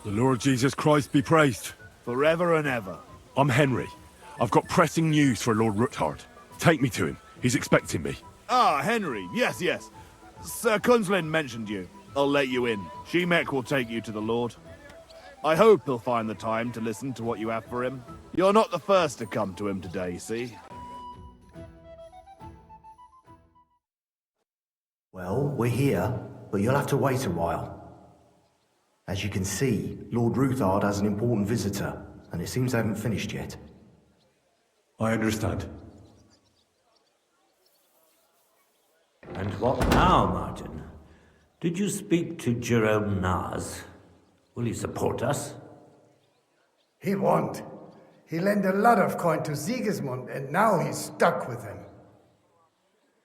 The Lord Jesus Christ be praised. Forever and ever. I'm Henry. I've got pressing news for Lord Ruthard. Take me to him. He's expecting me. Ah, Henry. Yes, yes. Sir Kunslin mentioned you. I'll let you in. Shemek will take you to the Lord. I hope he'll find the time to listen to what you have for him. You're not the first to come to him today, see? Well, we're here, but you'll have to wait a while. As you can see, Lord Ruthard has an important visitor, and it seems they haven't finished yet. I understand. And what now, Martin? Did you speak to Jerome Naz? Will he support us? He won't. He lent a lot of coin to Sigismund, and now he's stuck with him.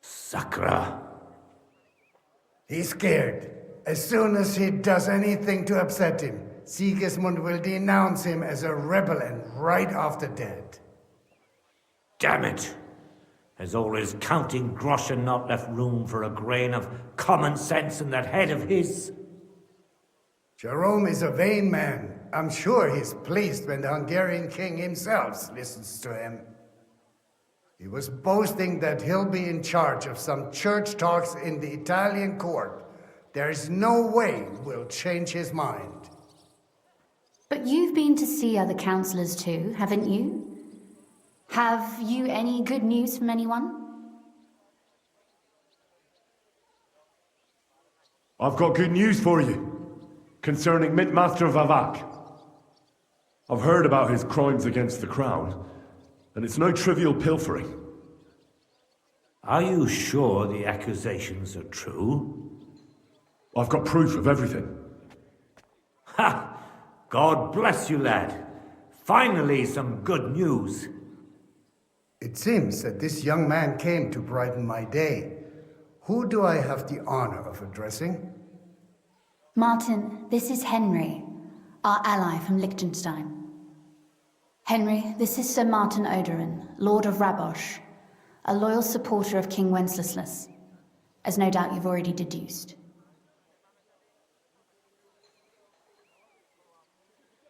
Sakra. He's scared. As soon as he does anything to upset him, Sigismund will denounce him as a rebel and right off the dead. Damn it! Has all his counting groschen not left room for a grain of common sense in that head of his? Jerome is a vain man. I'm sure he's pleased when the Hungarian king himself listens to him. He was boasting that he'll be in charge of some church talks in the Italian court. There's no way we'll change his mind. But you've been to see other councillors too, haven't you? Have you any good news from anyone? I've got good news for you, concerning Mintmaster Vavak. I've heard about his crimes against the crown, and it's no trivial pilfering. Are you sure the accusations are true? I've got proof of everything. Ha! God bless you, lad. Finally, some good news. It seems that this young man came to brighten my day. Who do I have the honor of addressing? Martin, this is Henry, our ally from Liechtenstein. Henry, this is Sir Martin Odorin, Lord of Rabosh, a loyal supporter of King Wenceslas, as no doubt you've already deduced.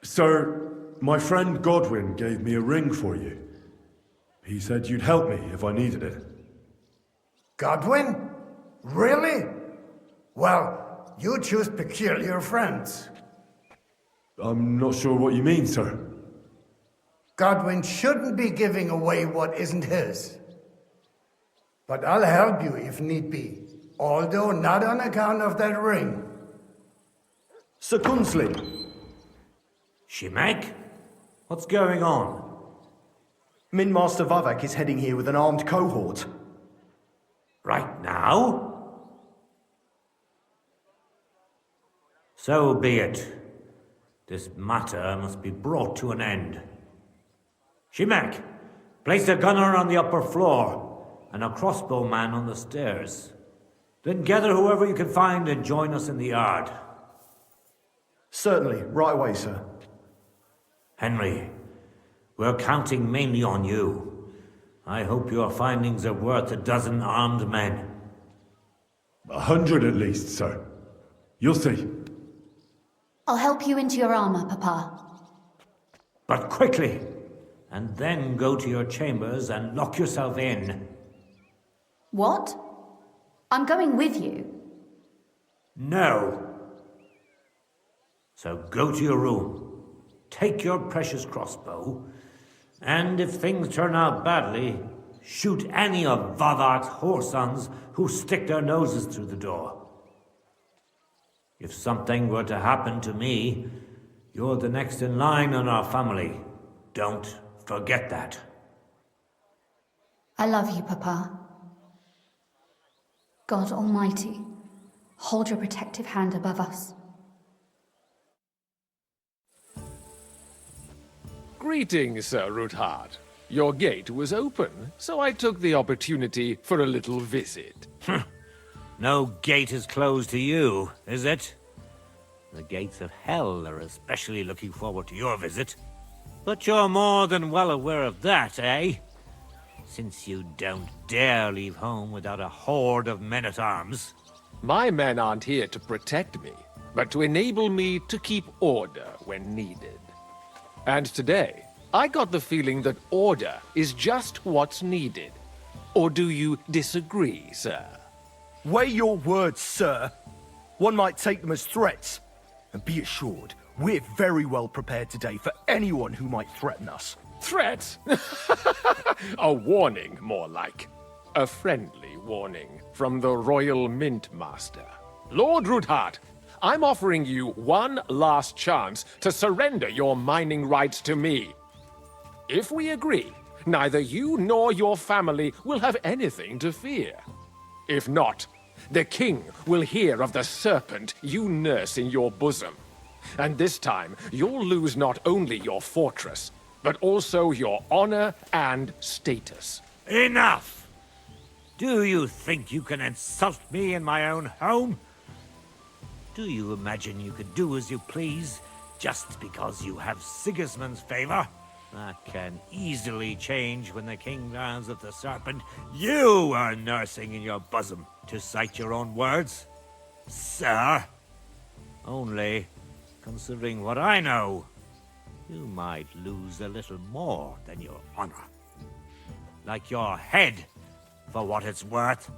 Sir, my friend Godwin gave me a ring for you. He said you'd help me if I needed it. Godwin? Really? Well, you choose peculiar friends. I'm not sure what you mean, sir. Godwin shouldn't be giving away what isn't his. But I'll help you if need be, although not on account of that ring. Sir Kunslin! Shemek? What's going on? Minmaster Vavak is heading here with an armed cohort. Right now? So be it. This matter must be brought to an end. Shemek, place a gunner on the upper floor and a crossbowman on the stairs. Then gather whoever you can find and join us in the yard. Certainly, right away, sir. Henry, we're counting mainly on you. I hope your findings are worth 12 armed men. 100 at least, sir. You'll see. I'll help you into your armor, Papa. But quickly, and then go to your chambers and lock yourself in. What? I'm going with you. No. So go to your room. Take your precious crossbow, and if things turn out badly, shoot any of Vavak's whoresons who stick their noses through the door. If something were to happen to me, you're the next in line in our family. Don't forget that. I love you, Papa. God Almighty, hold your protective hand above us. Greetings, Sir Ruthard. Your gate was open, so I took the opportunity for a little visit. No gate is closed to you, is it? The gates of hell are especially looking forward to your visit. But you're more than well aware of that, eh? Since you don't dare leave home without a horde of men-at-arms. My men aren't here to protect me. but to enable me to keep order when needed. And today, I got the feeling that order is just what's needed. Or do you disagree, sir? Weigh your words, sir. One might take them as threats. And be assured, we're very well prepared today for anyone who might threaten us. Threat? A warning, more like. A friendly warning from the Royal Mint Master. Lord Ruthard, I'm offering you one last chance to surrender your mining rights to me. If we agree, neither you nor your family will have anything to fear. If not, the king will hear of the serpent you nurse in your bosom. And this time, you'll lose not only your fortress, but also your honor and status. Enough! Do you think you can insult me in my own home? Do you imagine you can do as you please, just because you have Sigismund's favor? That can easily change when the king learns of the serpent you are nursing in your bosom, to cite your own words. Sir, only, considering what I know, you might lose a little more than your honor. Like your head, for what it's worth.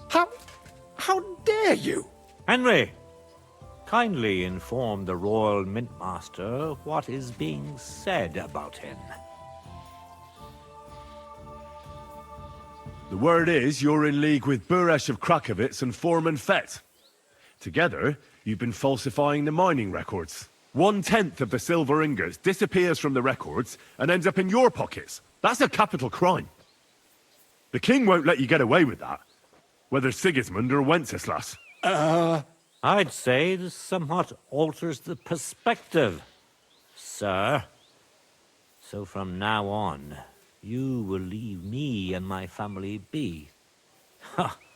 How dare you? Henry, kindly inform the Royal Mint Master what is being said about him. The word is you're in league with Buresh of Krakowitz and Foreman Fett. Together, you've been falsifying the mining records. 1/10 of the silver ingots disappears from the records and ends up in your pockets. That's a capital crime. The king won't let you get away with that, whether Sigismund or Wenceslas. I'd say this somewhat alters the perspective, sir. So from now on, you will leave me and my family be.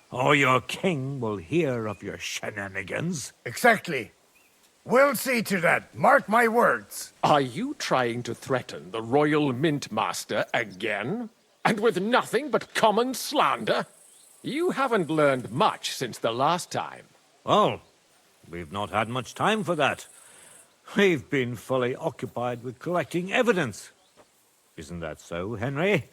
Or your king will hear of your shenanigans. Exactly. We'll see to that. Mark my words. Are you trying to threaten the Royal Mint Master again? And with nothing but common slander? You haven't learned much since the last time. Well, we've not had much time for that. We've been fully occupied with collecting evidence. Isn't that so, Henry?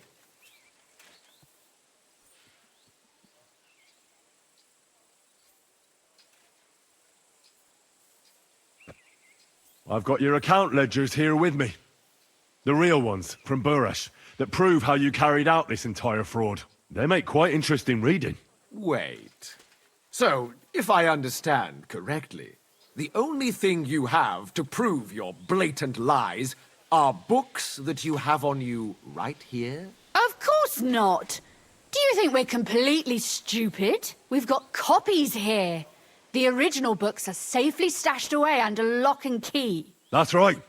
I've got your account ledgers here with me. The real ones, from Buresh, that prove how you carried out this entire fraud. They make quite interesting reading. Wait. So, if I understand correctly, the only thing you have to prove your blatant lies are books that you have on you right here? Of course not. Do you think we're completely stupid? We've got copies here. The original books are safely stashed away under lock and key. That's right.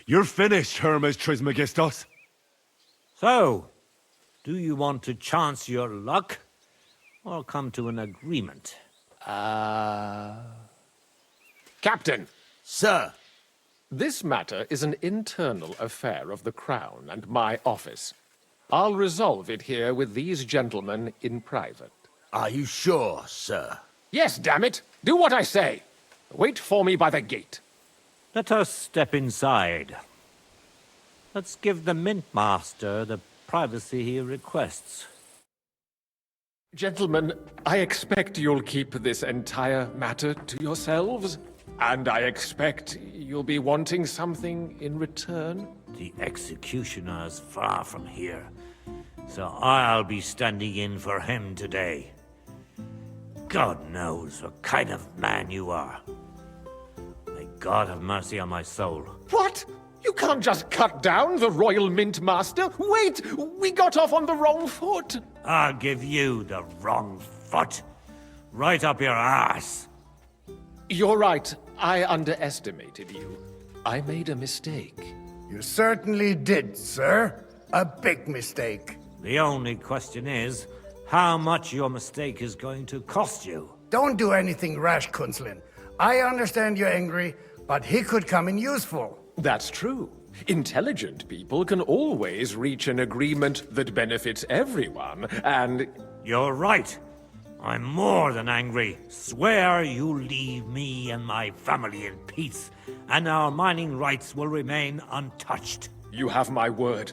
You're finished, Hermes Trismegistos. So, do you want to chance your luck, or come to an agreement? Captain, Sir, this matter is an internal affair of the Crown and my office. I'll resolve it here with these gentlemen in private. are you sure, sir? Yes, damn it! Do what I say! Wait for me by the gate. Let us step inside. Let's give the Mint Master the privacy he requests. Gentlemen, I expect you'll keep this entire matter to yourselves. And I expect you'll be wanting something in return. The executioner's far from here, so I'll be standing in for him today. God knows what kind of man you are. May God have mercy on my soul. What? You can't just cut down the Royal Mint Master? Wait! We got off on the wrong foot! I'll give you the wrong foot. Right up your ass. You're right. I underestimated you. I made a mistake. You certainly did, sir. A big mistake. The only question is, how much your mistake is going to cost you. Don't do anything rash, Kunzlin. I understand you're angry, but he could come in useful. That's true. Intelligent people can always reach an agreement that benefits everyone, and... You're right. I'm more than angry. Swear you'll leave me and my family in peace, and our mining rights will remain untouched. You have my word.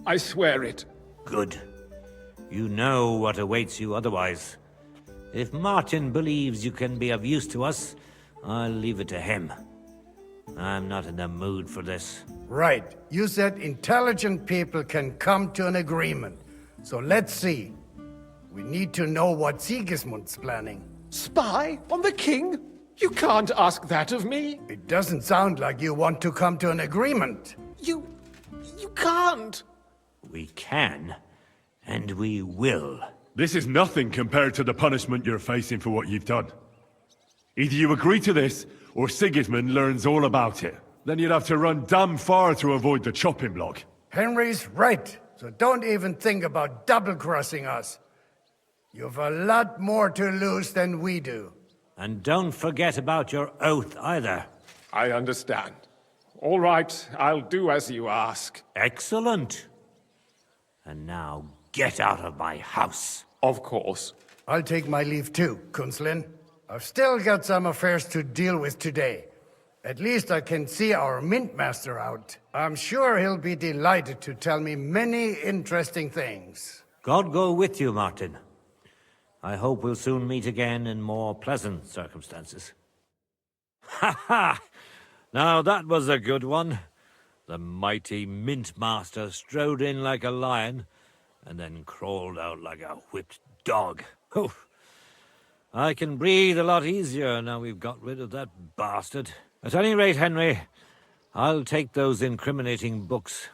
I swear it. Good. You know what awaits you otherwise. If Martin believes you can be of use to us, I'll leave it to him. I'm not in the mood for this. Right. You said intelligent people can come to an agreement. So let's see. We need to know what Sigismund's planning. Spy on the king? You can't ask that of me. It doesn't sound like you want to come to an agreement. You can't. We can, and we will. This is nothing compared to the punishment you're facing for what you've done. Either you agree to this, or Sigismund learns all about it. Then you'd have to run damn far to avoid the chopping block. Henry's right, so don't even think about double-crossing us. You've a lot more to lose than we do. And don't forget about your oath either. I understand. All right, I'll do as you ask. Excellent. And now get out of my house. Of course. I'll take my leave too, Kunslin. I've still got some affairs to deal with today. At least I can see our Mint Master out. I'm sure he'll be delighted to tell me many interesting things. God go with you, Martin. I hope we'll soon meet again in more pleasant circumstances. Ha ha! Now that was a good one. The mighty Mint Master strode in like a lion, and then crawled out like a whipped dog. Oof. I can breathe a lot easier now we've got rid of that bastard. At any rate, Henry, I'll take those incriminating books.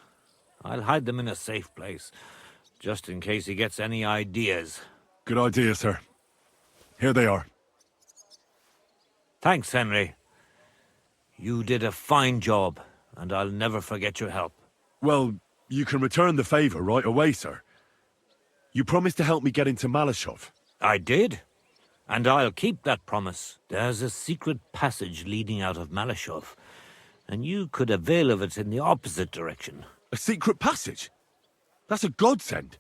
I'll hide them in a safe place, just in case he gets any ideas. Good idea, sir. Here they are. Thanks, Henry. You did a fine job, and I'll never forget your help. Well, you can return the favor right away, sir. You promised to help me get into Malashov. I did, and I'll keep that promise. There's a secret passage leading out of Malashov, and you could avail of it in the opposite direction. A secret passage? That's a godsend.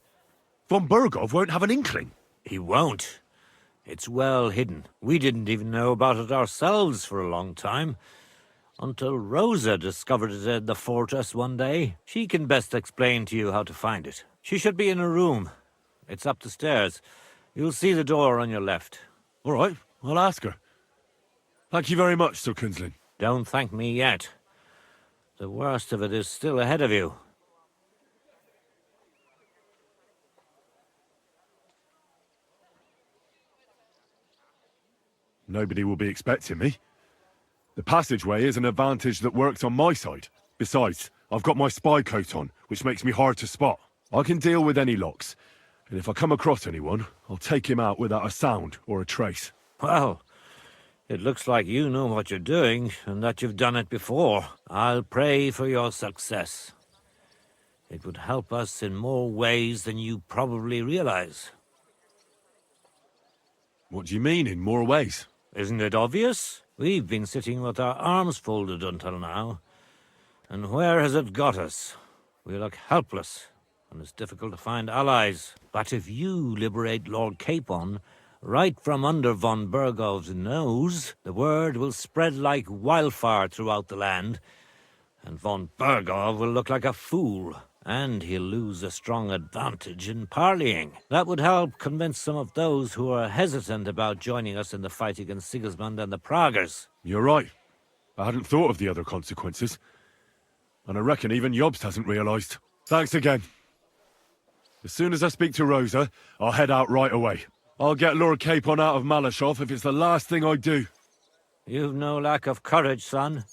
Von Burgov won't have an inkling. He won't. It's well hidden. We didn't even know about it ourselves for a long time, until Rosa discovered it in the fortress one day. She can best explain to you how to find it. She should be in her room. It's up the stairs. You'll see the door on your left. All right, I'll ask her. Thank you very much, Sir Kunslin. Don't thank me yet. The worst of it is still ahead of you. Nobody will be expecting me. The passageway is an advantage that works on my side. Besides, I've got my spy coat on, which makes me hard to spot. I can deal with any locks, and if I come across anyone, I'll take him out without a sound or a trace. Well, it looks like you know what you're doing, and that you've done it before. I'll pray for your success. It would help us in more ways than you probably realize. What do you mean, in more ways? Isn't it obvious? We've been sitting with our arms folded until now. And where has it got us? We look helpless, and it's difficult to find allies. But if you liberate Lord Capon, right from under von Burgov's nose, the word will spread like wildfire throughout the land, and von Burgov will look like a fool. And he'll lose a strong advantage in parleying. That would help convince some of those who are hesitant about joining us in the fight against Sigismund and the Praguers. You're right. I hadn't thought of the other consequences. And I reckon even Jobst hasn't realized. Thanks again. As soon as I speak to Rosa, I'll head out right away. I'll get Lord Capon out of Malashov if it's the last thing I do. You've no lack of courage, son.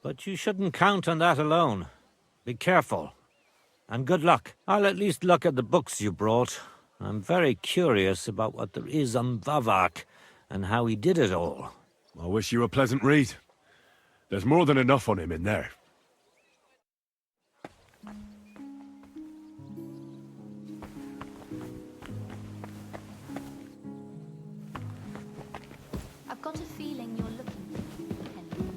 But you shouldn't count on that alone. Be careful. And good luck. I'll at least look at the books you brought. I'm very curious about what there is on Vavak and how he did it all. I wish you a pleasant read. There's more than enough on him in there. I've got a feeling you're looking for me, Henry.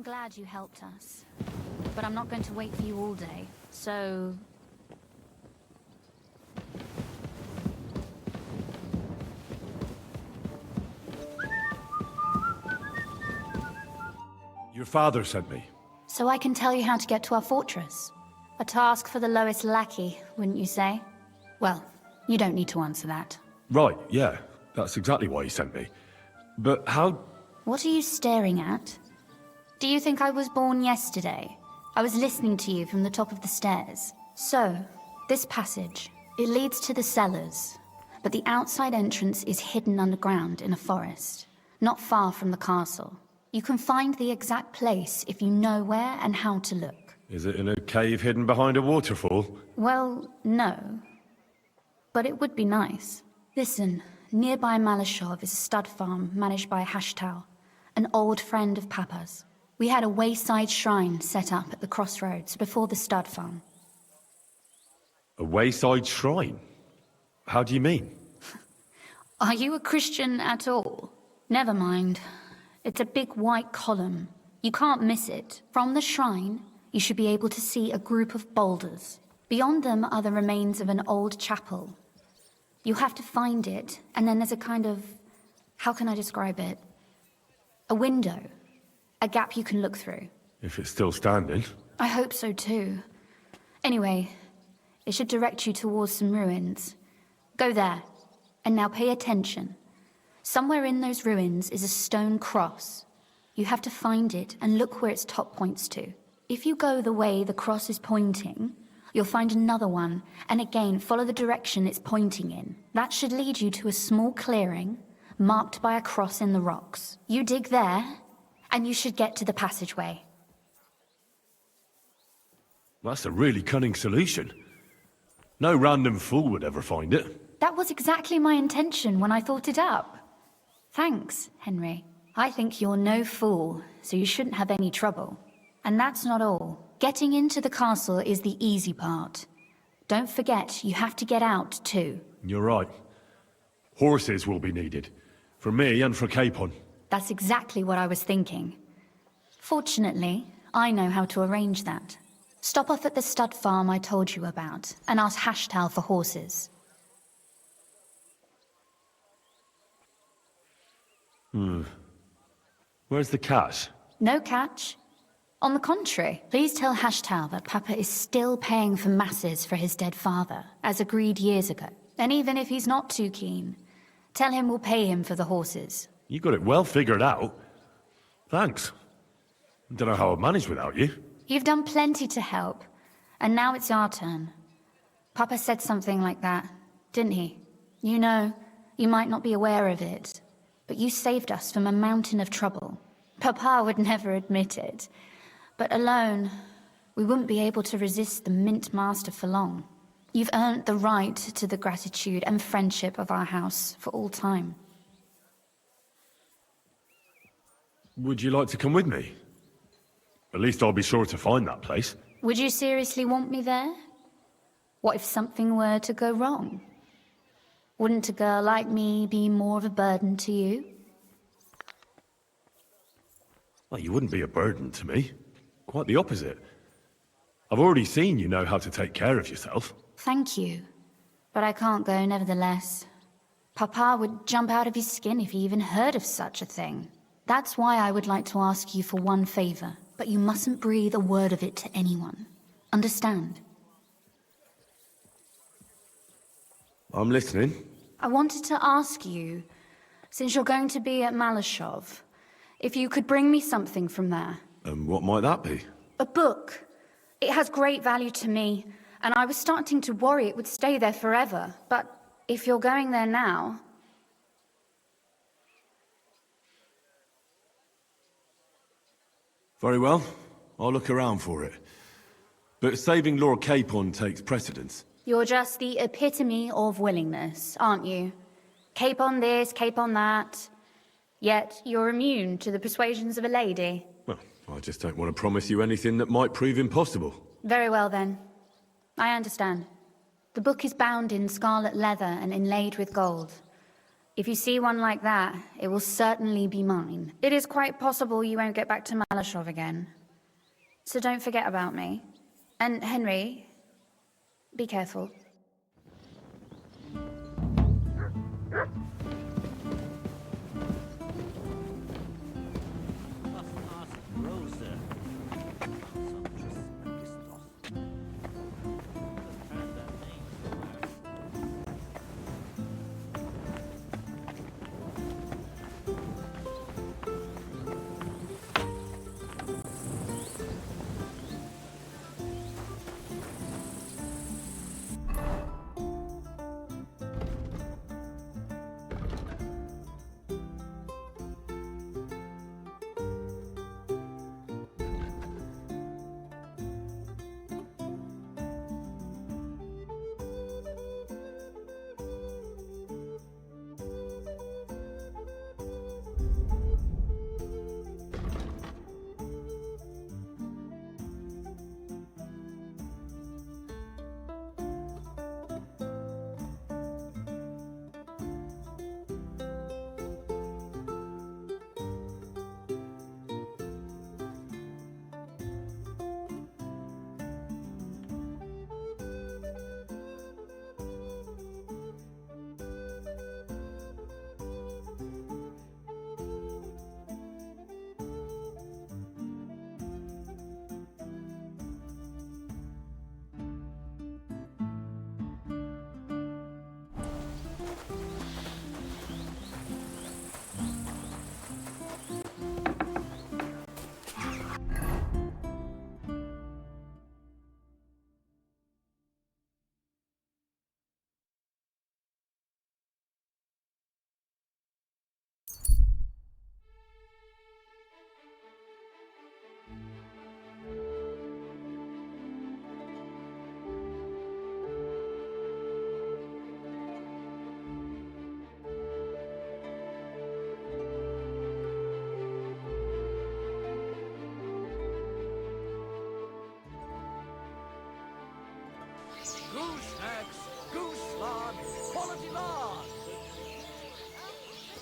I'm glad you helped us. But I'm not going to wait for you all day, so... Your father sent me. So I can tell you how to get to our fortress. A task for the lowest lackey, wouldn't you say? Well, you don't need to answer that. Right, yeah. That's exactly why he sent me. But how... What are you staring at? Do you think I was born yesterday? I was listening to you from the top of the stairs. So, this passage, it leads to the cellars, but the outside entrance is hidden underground in a forest, not far from the castle. You can find the exact place if you know where and how to look. Is it in a cave hidden behind a waterfall? Well, no. But it would be nice. Listen, nearby Malashov is a stud farm managed by Hashtal, an old friend of Papa's. We had a wayside shrine set up at the crossroads before the stud farm. A wayside shrine? How do you mean? Are you a Christian at all? Never mind. It's a big white column. You can't miss it. From the shrine, you should be able to see a group of boulders. Beyond them are the remains of an old chapel. You have to find it, and then there's a kind of... how can I describe it? A window. A gap you can look through. If it's still standing. I hope so too. Anyway, it should direct you towards some ruins. Go there. And now pay attention. Somewhere in those ruins is a stone cross. You have to find it and look where its top points to. If you go the way the cross is pointing, you'll find another one, and again follow the direction it's pointing in. That should lead you to a small clearing, marked by a cross in the rocks. You dig there, and you should get to the passageway. That's a really cunning solution. No random fool would ever find it. That was exactly my intention when I thought it up. Thanks, Henry. I think you're no fool, so you shouldn't have any trouble. And that's not all. Getting into the castle is the easy part. Don't forget, you have to get out too. You're right. Horses will be needed. For me and for Capon. That's exactly what I was thinking. Fortunately, I know how to arrange that. Stop off at the stud farm I told you about, and ask Hashtal for horses. Where's the catch? No catch. On the contrary, please tell Hashtal that Papa is still paying for masses for his dead father, as agreed years ago. And even if he's not too keen, tell him we'll pay him for the horses. You got it well figured out. Thanks. Don't know how I'd manage without you. You've done plenty to help, and now it's our turn. Papa said something like that, didn't he? You know, you might not be aware of it, but you saved us from a mountain of trouble. Papa would never admit it, but alone, we wouldn't be able to resist the Mint Master for long. You've earned the right to the gratitude and friendship of our house for all time. Would you like to come with me? At least I'll be sure to find that place. Would you seriously want me there? What if something were to go wrong? Wouldn't a girl like me be more of a burden to you? Well, you wouldn't be a burden to me. Quite the opposite. I've already seen you know how to take care of yourself. Thank you. But I can't go nevertheless. Papa would jump out of his skin if he even heard of such a thing. That's why I would like to ask you for one favor, but you mustn't breathe a word of it to anyone. Understand? I'm listening. I wanted to ask you, since you're going to be at Malashov, if you could bring me something from there. And what might that be? A book. It has great value to me, and I was starting to worry it would stay there forever. But if you're going there now... Very well. I'll look around for it. But saving Lord Capon takes precedence. You're just the epitome of willingness, aren't you? Capon this, Capon that. Yet you're immune to the persuasions of a lady. Well, I just don't want to promise you anything that might prove impossible. Very well then. I understand. The book is bound in scarlet leather and inlaid with gold. If you see one like that, it will certainly be mine. It is quite possible you won't get back to Malashov again. So don't forget about me. And Henry, be careful.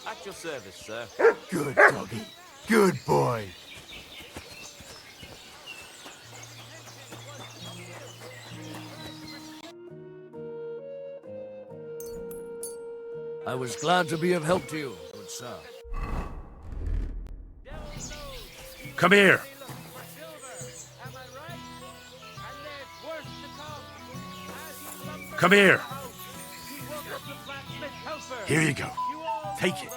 At your service, sir. Good doggy. Good boy. I was glad to be of help to you, good sir. Come here. Come here. Here you go. Take it.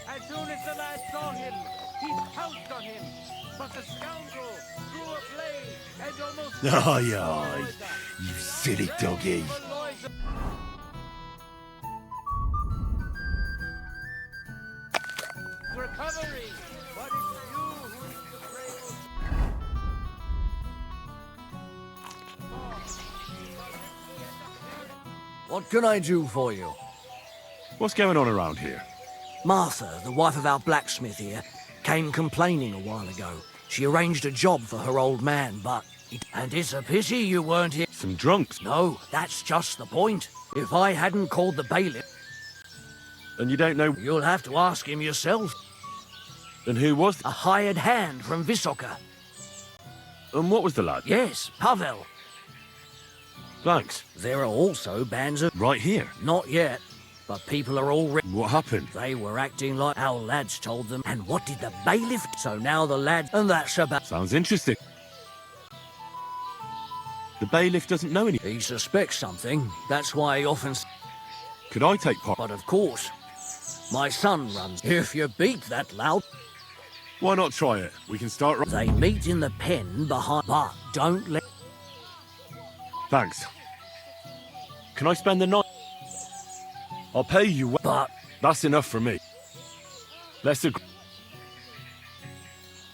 As soon as the lad saw him, he pounced on him. But the scoundrel drew a blade and almost... Aye, aye. You silly doggy. Recovery! But it's you who is the cradle. What can I do for you? What's going on around here? Martha, the wife of our blacksmith here, came complaining a while ago. She arranged a job for her old man, but... And it's a pity you weren't here. Some drunks. No, that's just the point. If I hadn't called the bailiff... And you don't know... You'll have to ask him yourself. And who was... A hired hand from Vysoka. And what was the lad? Yes, Pavel. Thanks. There are also bands of... Right here. Not yet, but people are already... What happened? They were acting like our lads told them. And what did the bailiff... So now the lads... And that's about... Sounds interesting. The bailiff doesn't know anything. He suspects something. That's why he often... Could I take part? But of course. My son runs. If you beat that loud... Why not try it? We can start... They meet in the pen behind... But don't let... Thanks. Can I spend the night? I'll pay you well. But... That's enough for me. Let's agree.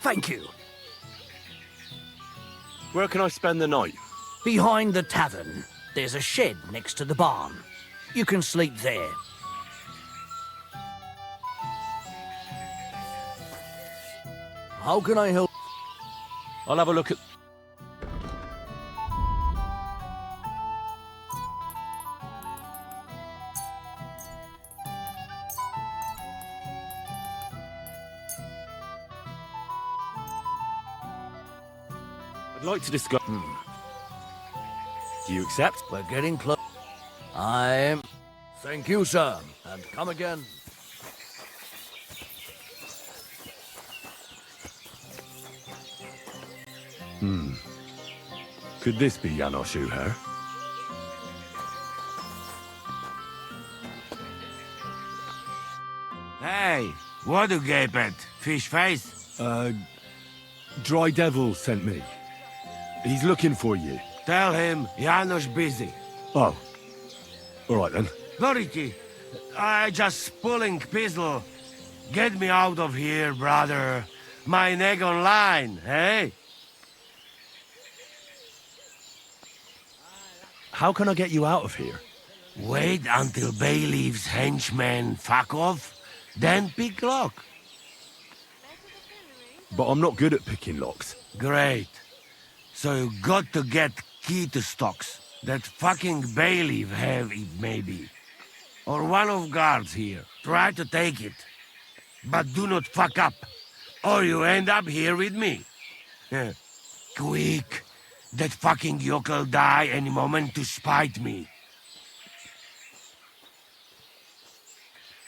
Thank you. Where can I spend the night? Behind the tavern. There's a shed next to the barn. You can sleep there. How can I help? I'll have a look at... I'd like to discuss... Do you accept? We're getting close. I'm... Thank you, sir, and come again. Could this be Janos Uher? Hey, what do gape at? Fish face? Dry Devil sent me. He's looking for you. Tell him Janos busy. Oh. Alright then. Doriki, I just pulling pistol. Get me out of here, brother. My neck on line, hey? How can I get you out of here? Wait until Bayleaf's henchmen fuck off, then pick lock. But I'm not good at picking locks. Great. So you got to get key to stocks. That fucking Bayleaf have it, maybe. Or one of guards here. Try to take it. But do not fuck up, or you end up here with me. Quick. That fucking yokel die any moment to spite me.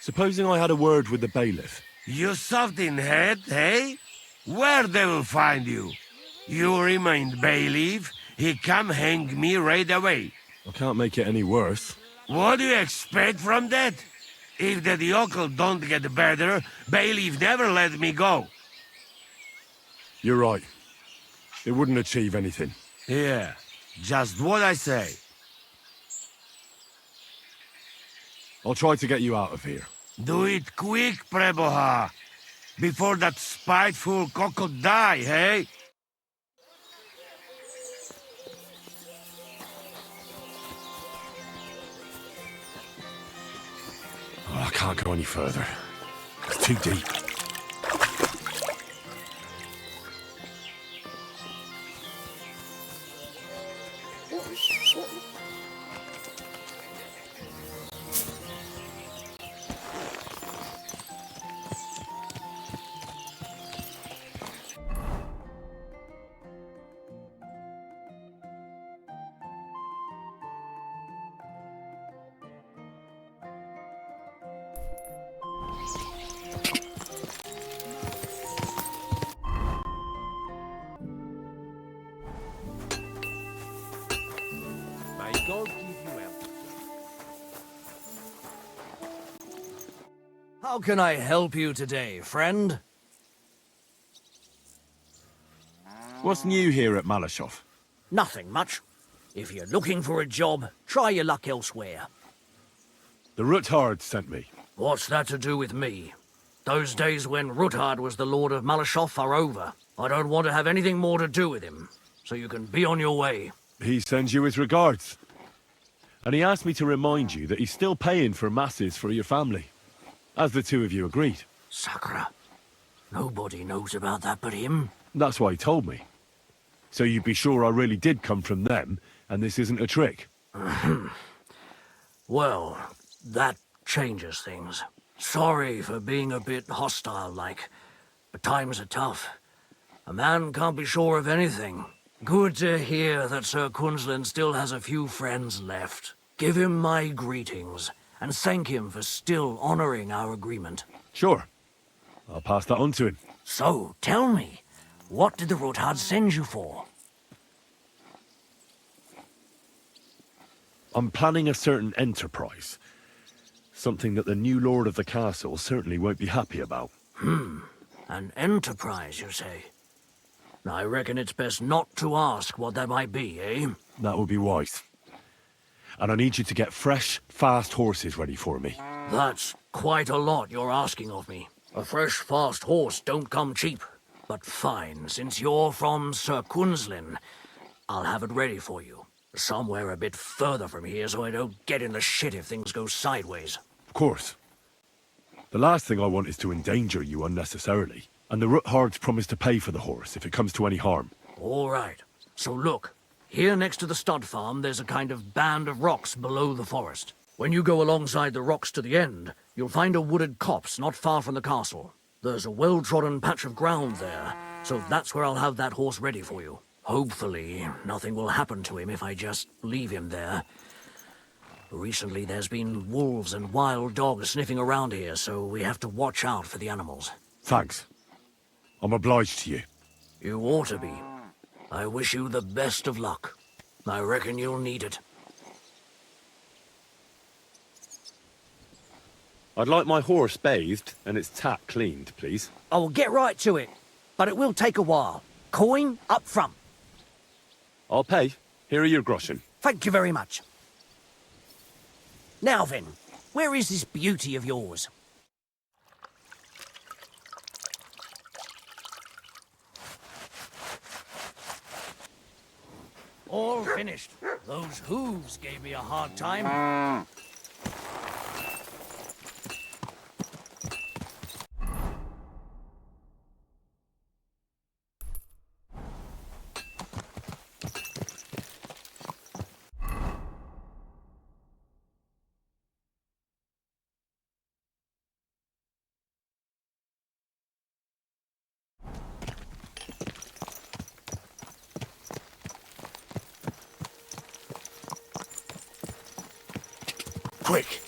Supposing I had a word with the bailiff. You soft in head, hey? Where they will find you? You remain Bayleaf, he come hang me right away. I can't make it any worse. What do you expect from that? If that yokel don't get better, Bayleaf never let me go. You're right. It wouldn't achieve anything. Yeah, just what I say. I'll try to get you out of here. Do it quick, Preboha. Before that spiteful cockle die, hey? Oh, I can't go any further. It's too deep. May God give you health. How can I help you today, friend? What's new here at Malashov? Nothing much. If you're looking for a job, try your luck elsewhere. The Ruthard sent me. What's that to do with me? Those days when Ruthard was the Lord of Malashov are over. I don't want to have anything more to do with him, so you can be on your way. He sends you his regards. And he asked me to remind you that he's still paying for masses for your family. As the two of you agreed. Sakura. Nobody knows about that but him. That's why he told me. So you'd be sure I really did come from them, and this isn't a trick. Well, that changes things. Sorry for being a bit hostile-like, but times are tough. A man can't be sure of anything. Good to hear that Sir Kunzlin still has a few friends left. Give him my greetings, and thank him for still honoring our agreement. Sure. I'll pass that on to him. So, tell me, what did the Ruthard send you for? I'm planning a certain enterprise. Something that the new lord of the castle certainly won't be happy about. An enterprise, you say? I reckon it's best not to ask what that might be, eh? That would be wise. And I need you to get fresh, fast horses ready for me. That's quite a lot you're asking of me. A fresh, fast horse don't come cheap. But fine, since you're from Sir Kunzlin, I'll have it ready for you. Somewhere a bit further from here so I don't get in the shit if things go sideways. Of course. The last thing I want is to endanger you unnecessarily. And the Ruthards promise to pay for the horse if it comes to any harm. All right. So look, here next to the stud farm there's a kind of band of rocks below the forest. When you go alongside the rocks to the end, you'll find a wooded copse not far from the castle. There's a well-trodden patch of ground there, so that's where I'll have that horse ready for you. Hopefully, nothing will happen to him if I just leave him there. Recently, there's been wolves and wild dogs sniffing around here, so we have to watch out for the animals. Thanks. I'm obliged to you. You ought to be. I wish you the best of luck. I reckon you'll need it. I'd like my horse bathed and its tat cleaned, please. I will get right to it, but it will take a while. Coin up front. I'll pay. Here are your groschen. Thank you very much. Now then, where is this beauty of yours? All finished. Those hooves gave me a hard time. Quick!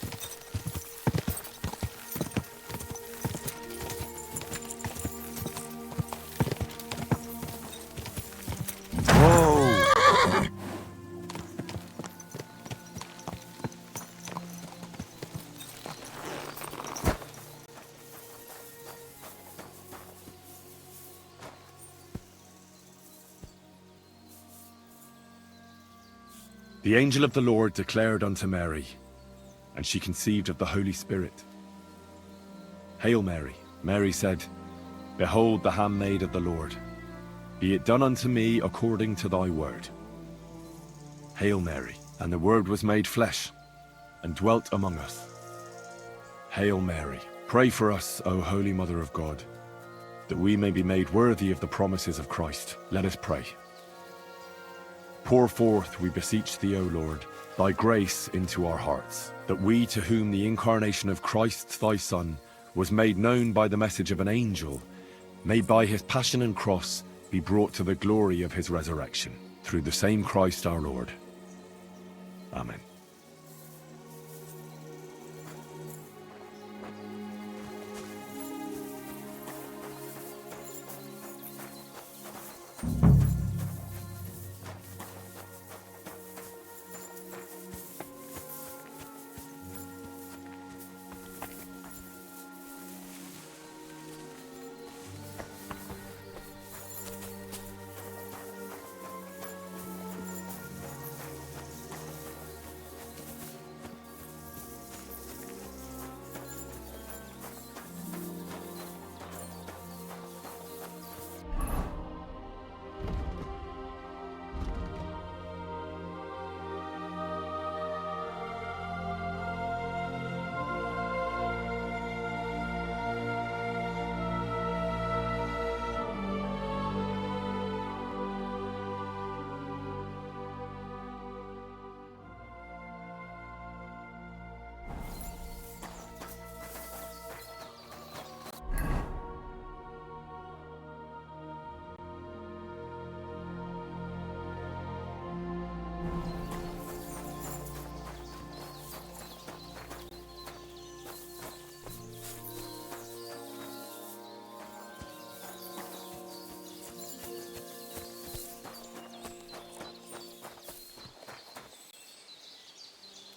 The angel of the Lord declared unto Mary, and she conceived of the Holy Spirit. Hail Mary, Mary said, Behold the handmaid of the Lord. Be it done unto me according to thy word. Hail Mary, and the Word was made flesh, and dwelt among us. Hail Mary, pray for us, O Holy Mother of God, that we may be made worthy of the promises of Christ. Let us pray. Pour forth, we beseech thee, O Lord, thy grace into our hearts, that we, to whom the incarnation of Christ thy Son was made known by the message of an angel, may by his passion and cross be brought to the glory of his resurrection, through the same Christ our Lord. Amen.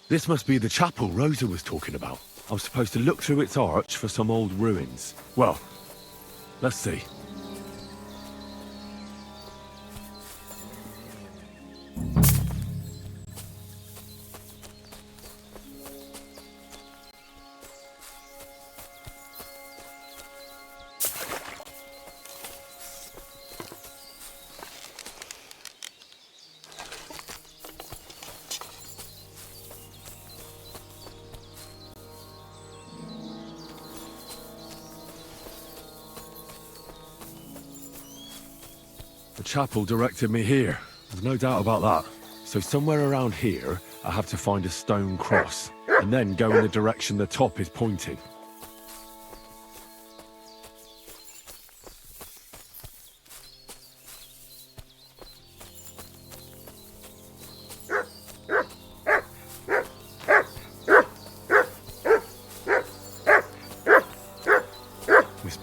This must be the chapel Rosa was talking about. I was supposed to look through its arch for some old ruins. Well, let's see. The chapel directed me here. There's no doubt about that. So somewhere around here, I have to find a stone cross, and then go in the direction the top is pointing.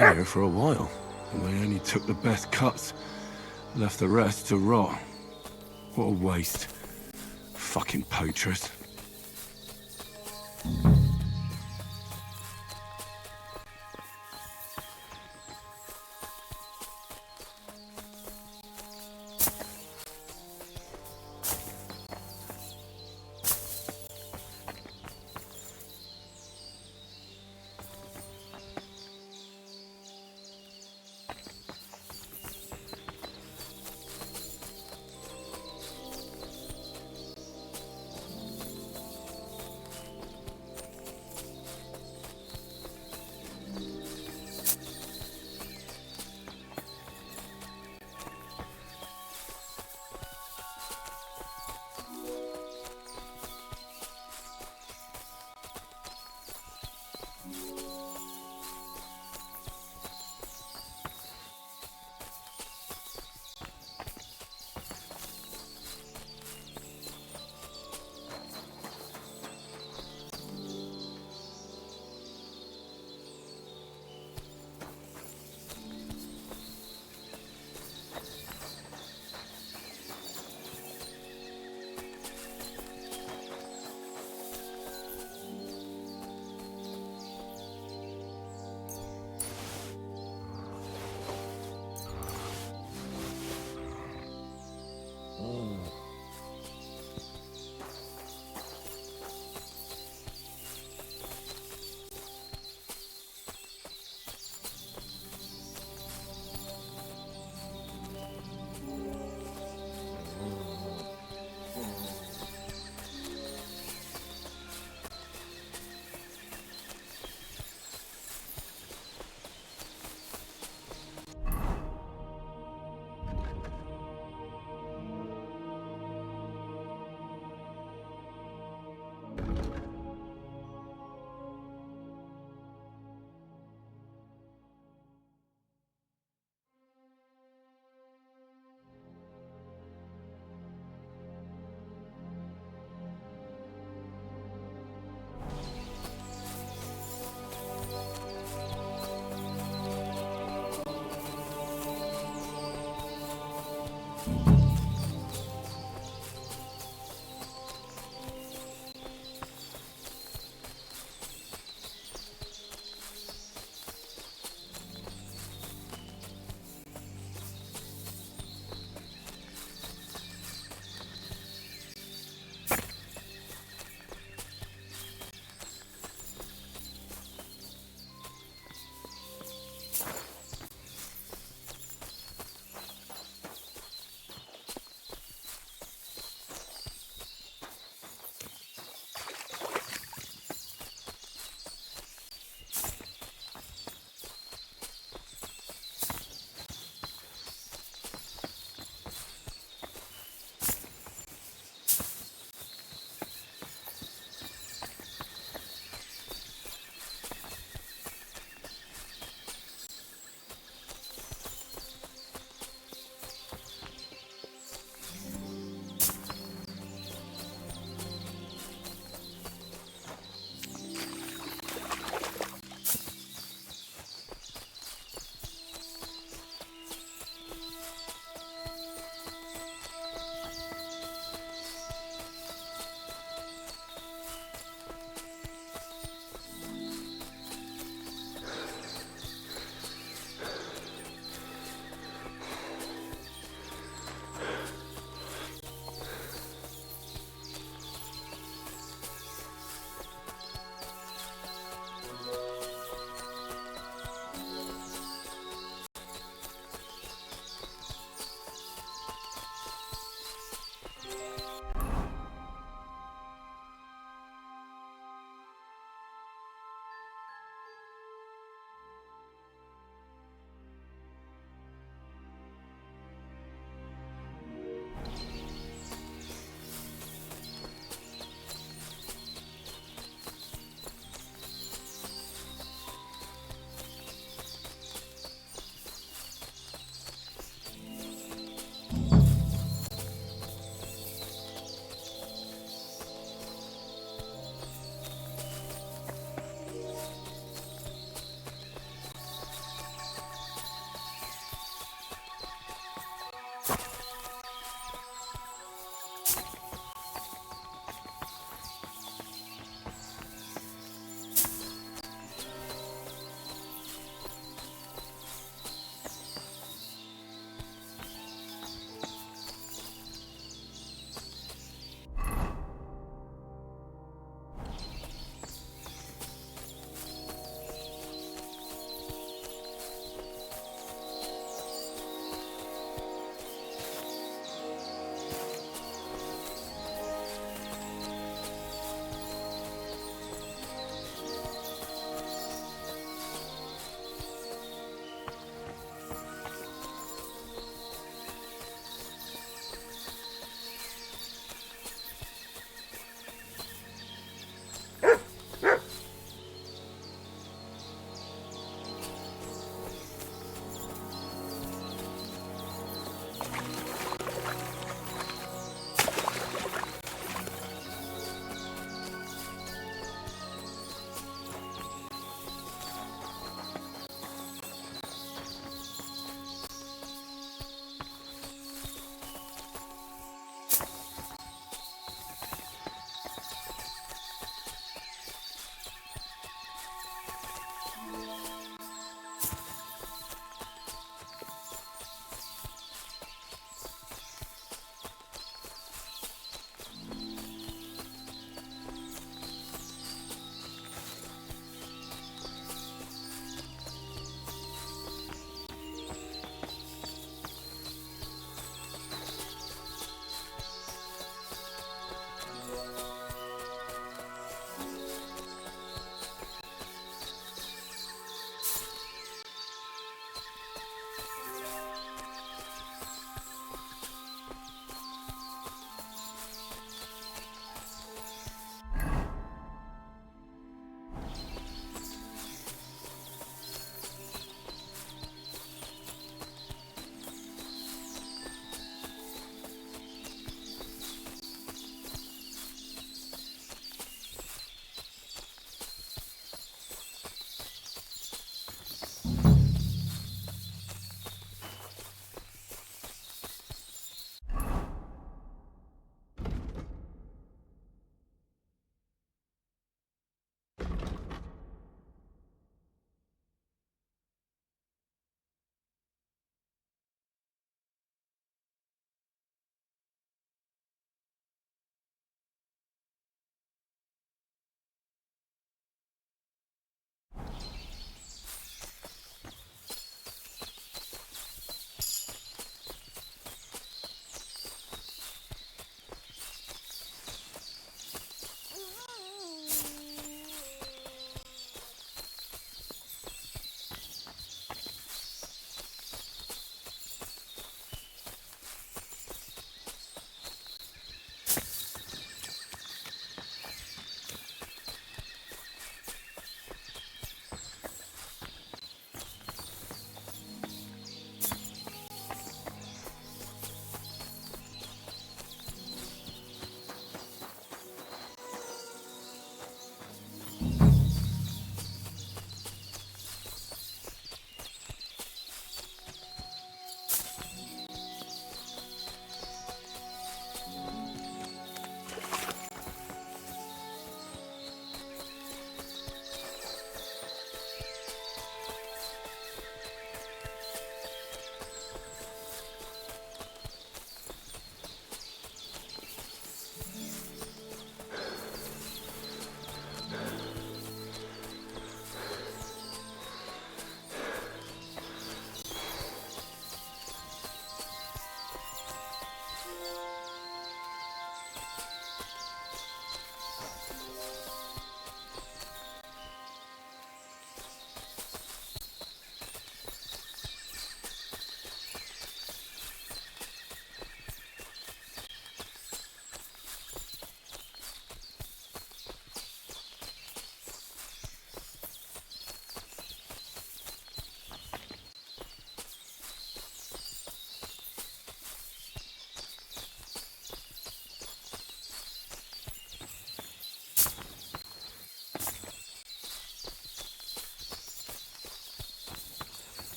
been here for a while, and they only took the best cuts, left the rest to rot. What a waste. Fucking poachers.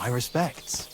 My respects.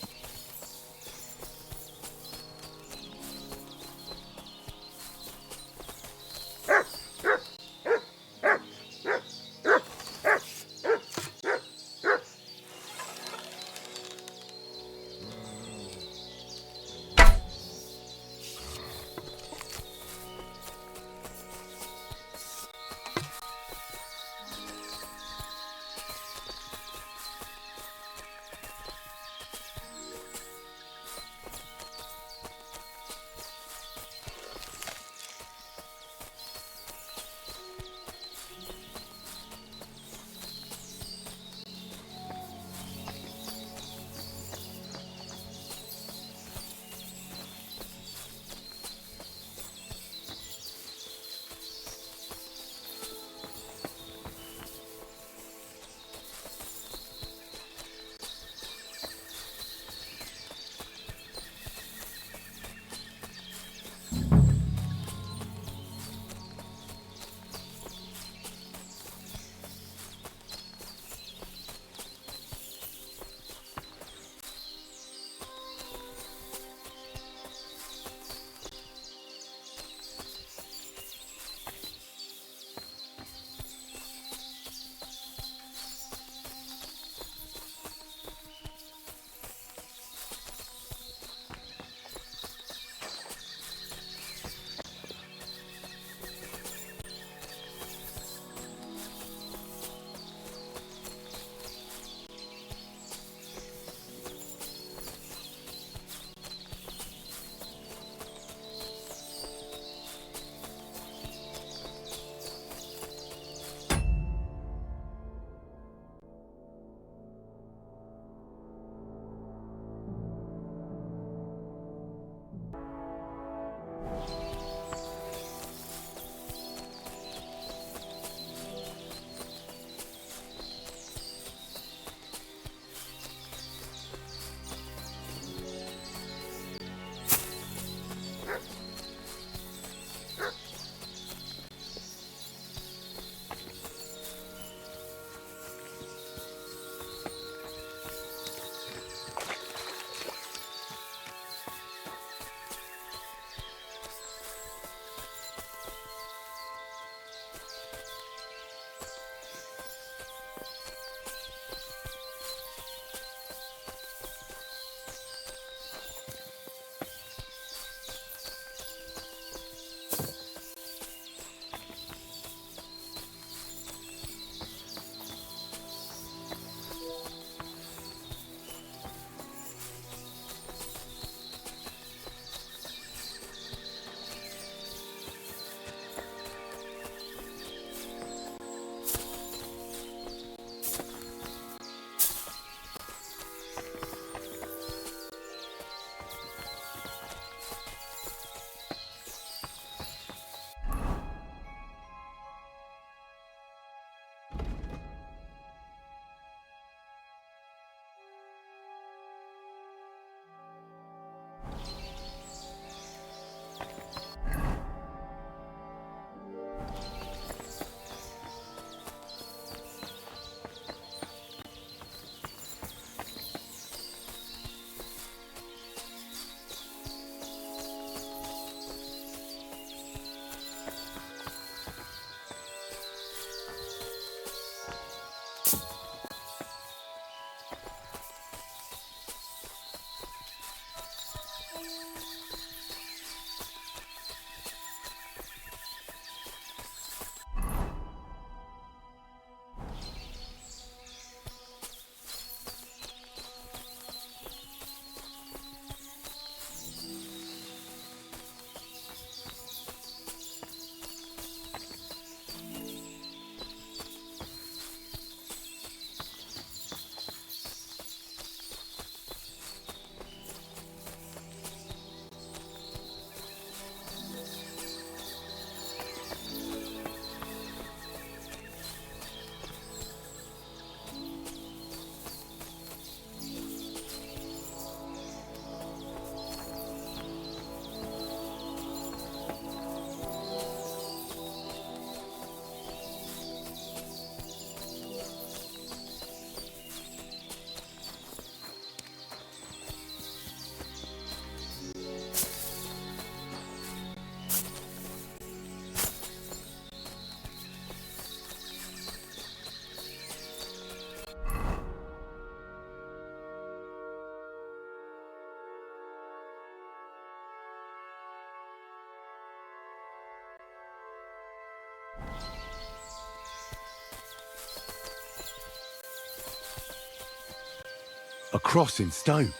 A cross in stone.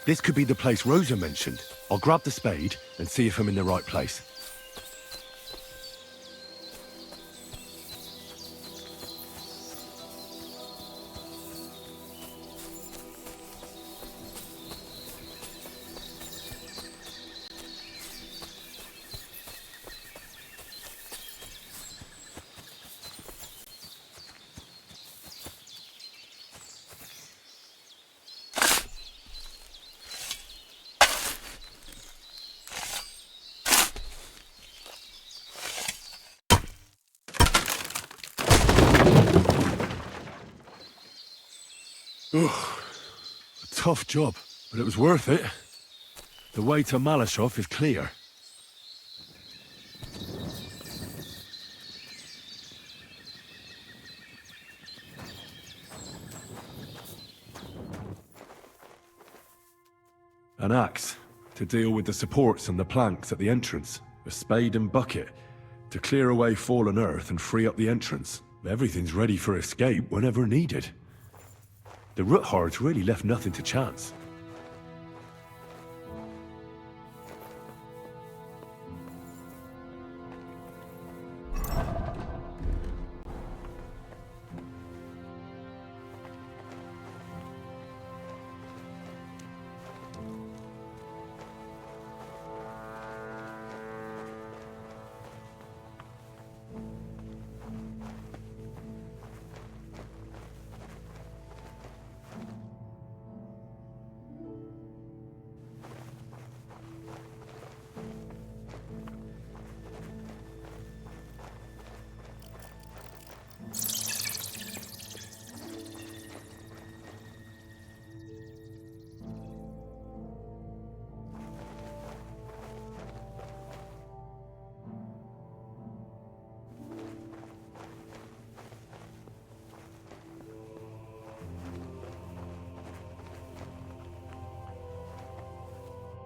This could be the place Rosa mentioned. I'll grab the spade and see if I'm in the right place. A tough job, but it was worth it. The way to Malashov is clear. An axe to deal with the supports and the planks at the entrance. A spade and bucket to clear away fallen earth and free up the entrance. Everything's ready for escape whenever needed. The Roothards really left nothing to chance.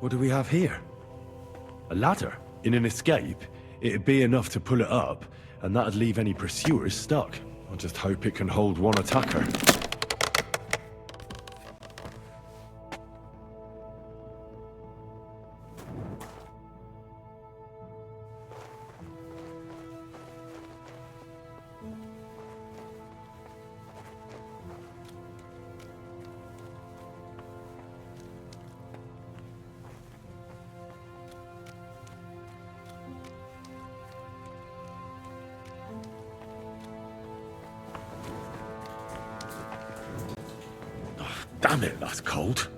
What do we have here? A ladder? In an escape, it'd be enough to pull it up, and that'd leave any pursuers stuck. I just hope it can hold one attacker. Damn it, that's cold.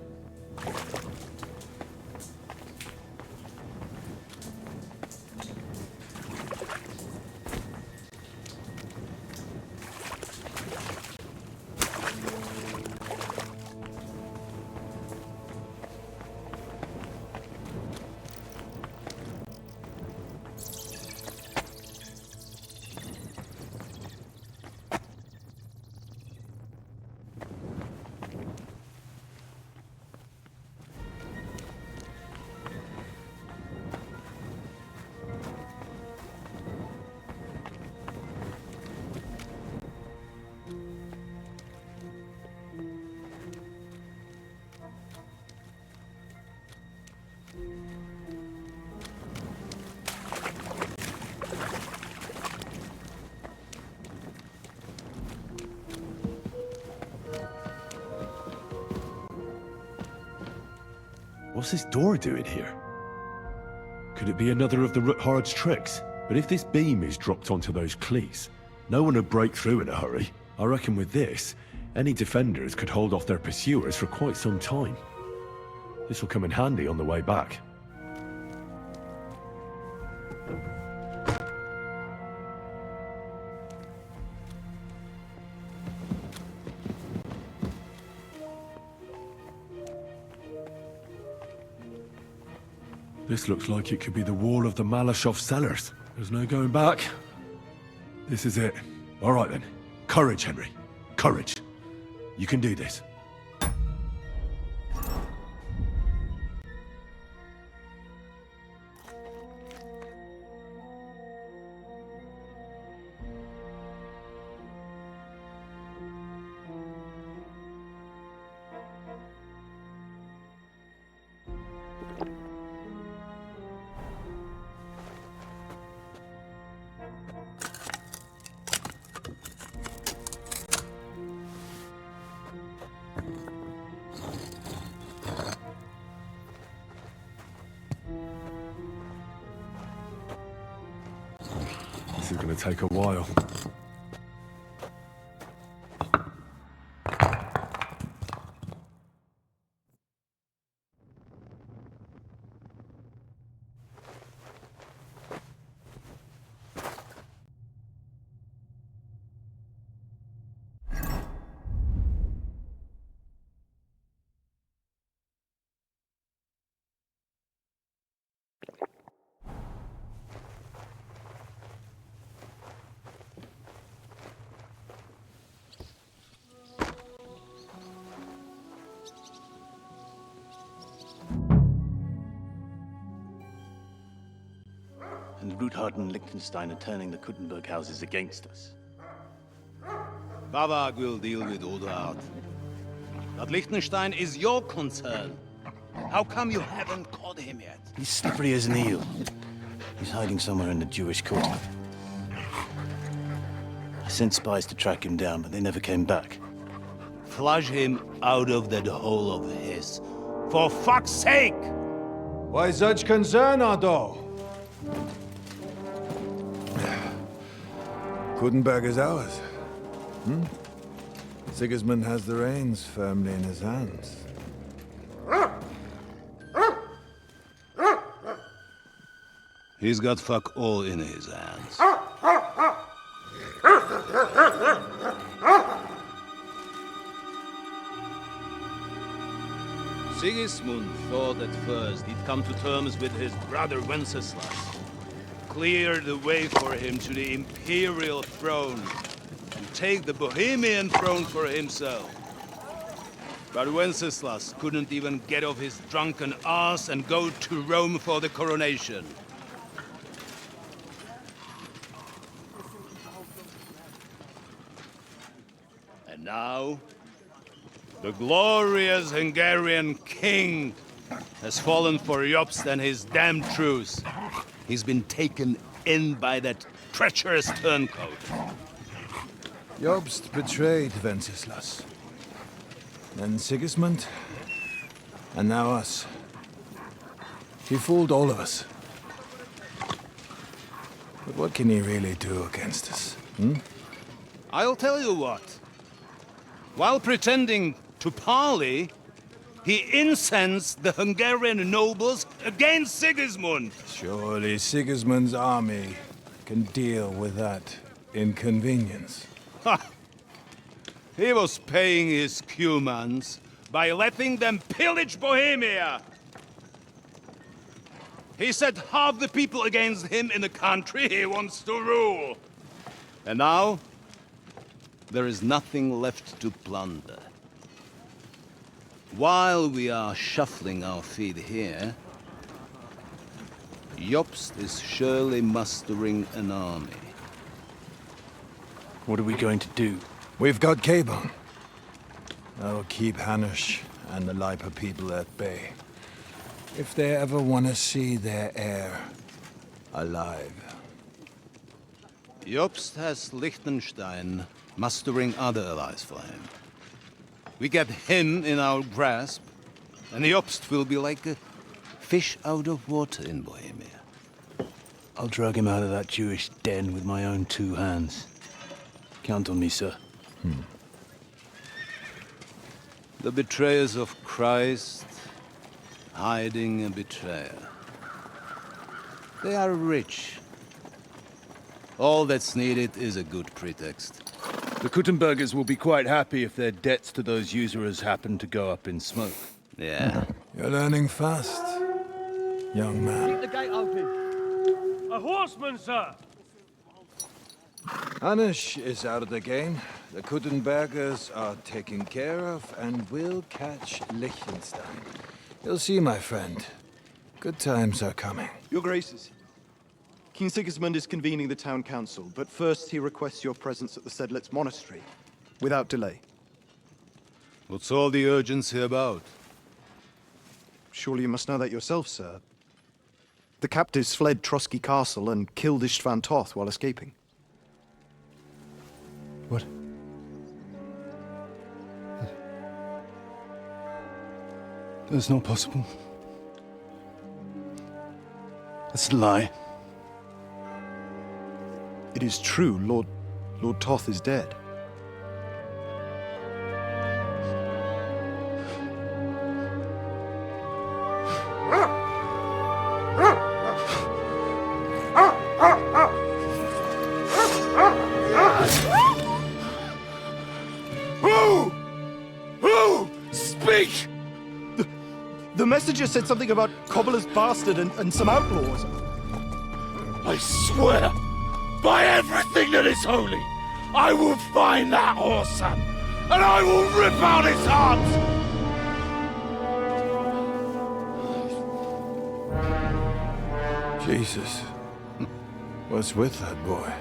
What's this door doing here? Could it be another of the Roothards' tricks? But if this beam is dropped onto those cleats, no one would break through in a hurry. I reckon with this, any defenders could hold off their pursuers for quite some time. This will come in handy on the way back. This looks like it could be the wall of the Malashov cellars. There's no going back. This is it. All right then. Courage, Henry. Courage. You can do this. This is gonna take a while. And Ruthard and Liechtenstein are turning the Kuttenberg houses against us. Bavag will deal with Ruthard. But Liechtenstein is your concern. How come you haven't caught him yet? He's slippery as an eel. He's hiding somewhere in the Jewish quarter. I sent spies to track him down, but they never came back. Flush him out of that hole of his. For fuck's sake! Why such concern, Otto? Kuttenberg is ours. Sigismund has the reins firmly in his hands. He's got fuck all in his hands. Sigismund thought at first he'd come to terms with his brother Wenceslas, clear the way for him to the imperial throne, and take the Bohemian throne for himself. But Wenceslas couldn't even get off his drunken ass and go to Rome for the coronation. And now, the glorious Hungarian king has fallen for Jobst and his damned truce. He's been taken in by that treacherous turncoat. Jobst betrayed Wenceslas. Then Sigismund, and now us. He fooled all of us. But what can he really do against us, I'll tell you what. While pretending to parley, he incensed the Hungarian nobles against Sigismund. Surely Sigismund's army can deal with that inconvenience. Ha! He was paying his Cumans by letting them pillage Bohemia. He set half the people against him in the country he wants to rule. And now, there is nothing left to plunder. While we are shuffling our feet here, Jobst is surely mustering an army. What are we going to do? We've got Cabon. That'll keep Hanush and the Lipa people at bay. If they ever want to see their heir alive. Jobst has Liechtenstein mustering other allies for him. We get him in our grasp, and Jobst will be like a fish out of water in Bohemia. I'll drag him out of that Jewish den with my own two hands. Count on me, sir. The betrayers of Christ, hiding a betrayer. They are rich. All that's needed is a good pretext. The Kuttenbergers will be quite happy if their debts to those usurers happen to go up in smoke. Yeah. You're learning fast, young man. Keep the gate open. A horseman, sir! Hanush is out of the game. The Kuttenbergers are taken care of, and we'll catch Liechtenstein. You'll see, my friend. Good times are coming. Your Graces, King Sigismund is convening the town council, but first he requests your presence at the Sedlitz monastery, without delay. What's all the urgency about? Surely you must know that yourself, sir. The captives fled Trotsky Castle and killed Istvan Toth while escaping. What? That's not possible. That's a lie. It is true, Lord Toth is dead. Who? Speak! The messenger said something about Cobbler's bastard and some outlaws. I swear, by everything that is holy, I will find that whoreson, and I will rip out his heart! Jesus. What's with that boy?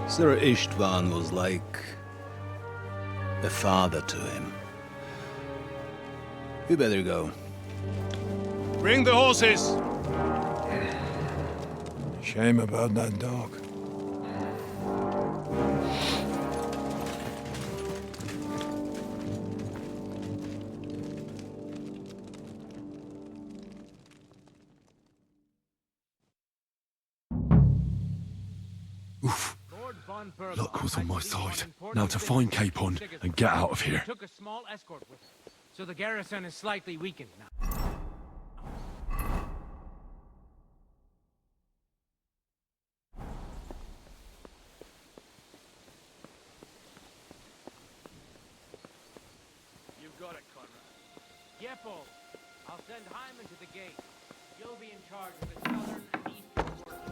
Sir Istvan was like a father to him. You better go. Bring the horses! Shame about that dog. Luck was on my side. Now to find Capon and get out of here. Took a small escort with him, so the garrison is slightly weakened now. You've got it, Conrad. Yepo, I'll send Hyman to the gate. You'll be in charge of the southern and eastern borders.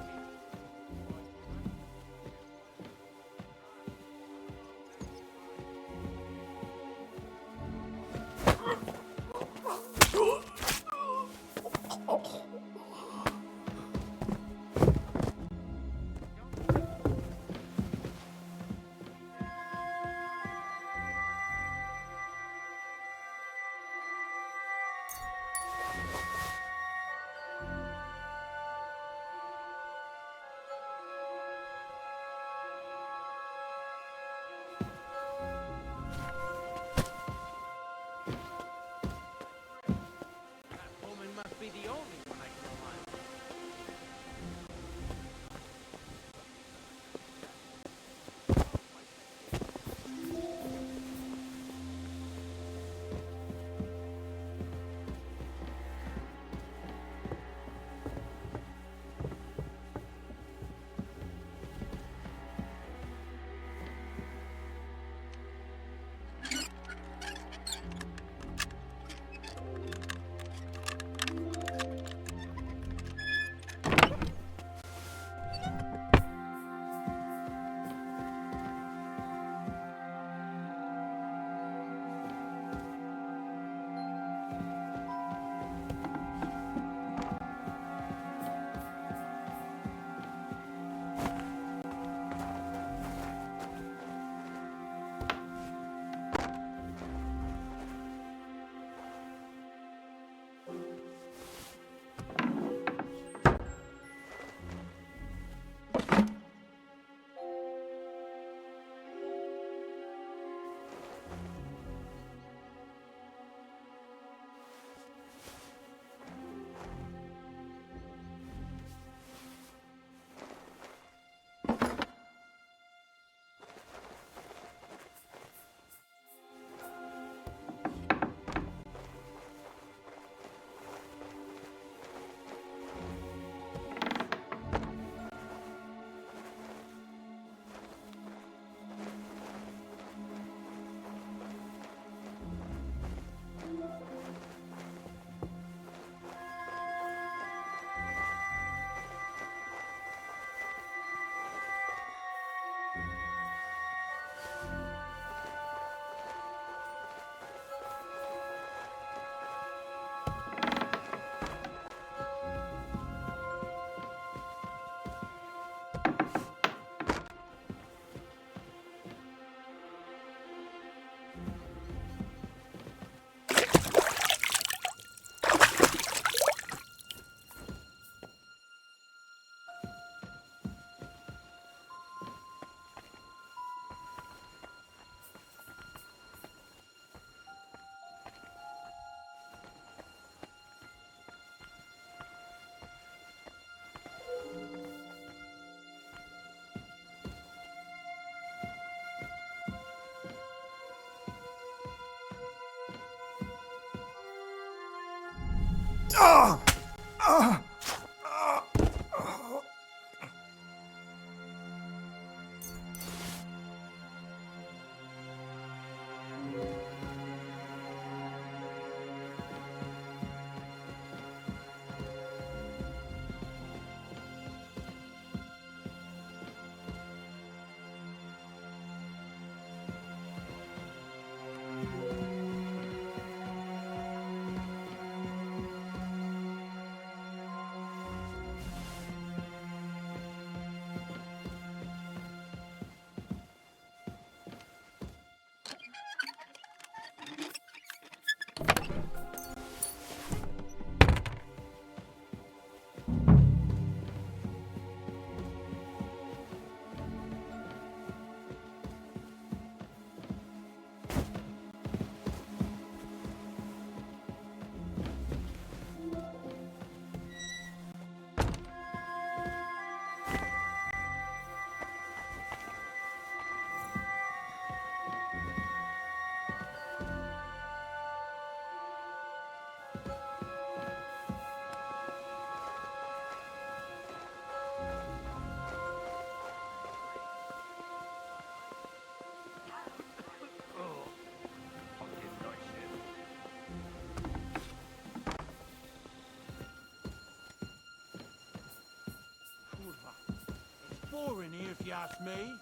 Boring here, if you ask me.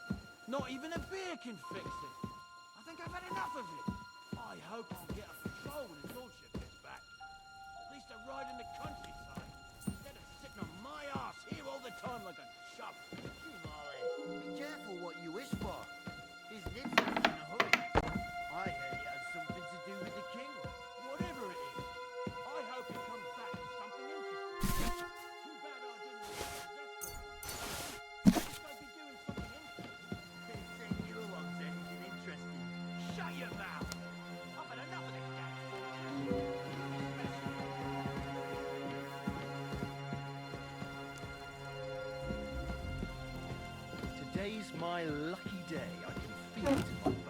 Not even a beer can fix it. I think I've had enough of it. I hope I'll get a patrol when his lordship gets back. At least a ride in the countryside, instead of sitting on my arse here all the time like a chump. Molly, be careful what you wish for. His nip's in a hurry. I heard it had something to do with the king. Whatever it is, I hope it comes back with something interesting. Too bad I didn't possess it. Shut your mouth! I've had enough of this dance. Today's my lucky day. I can feel it in my bones.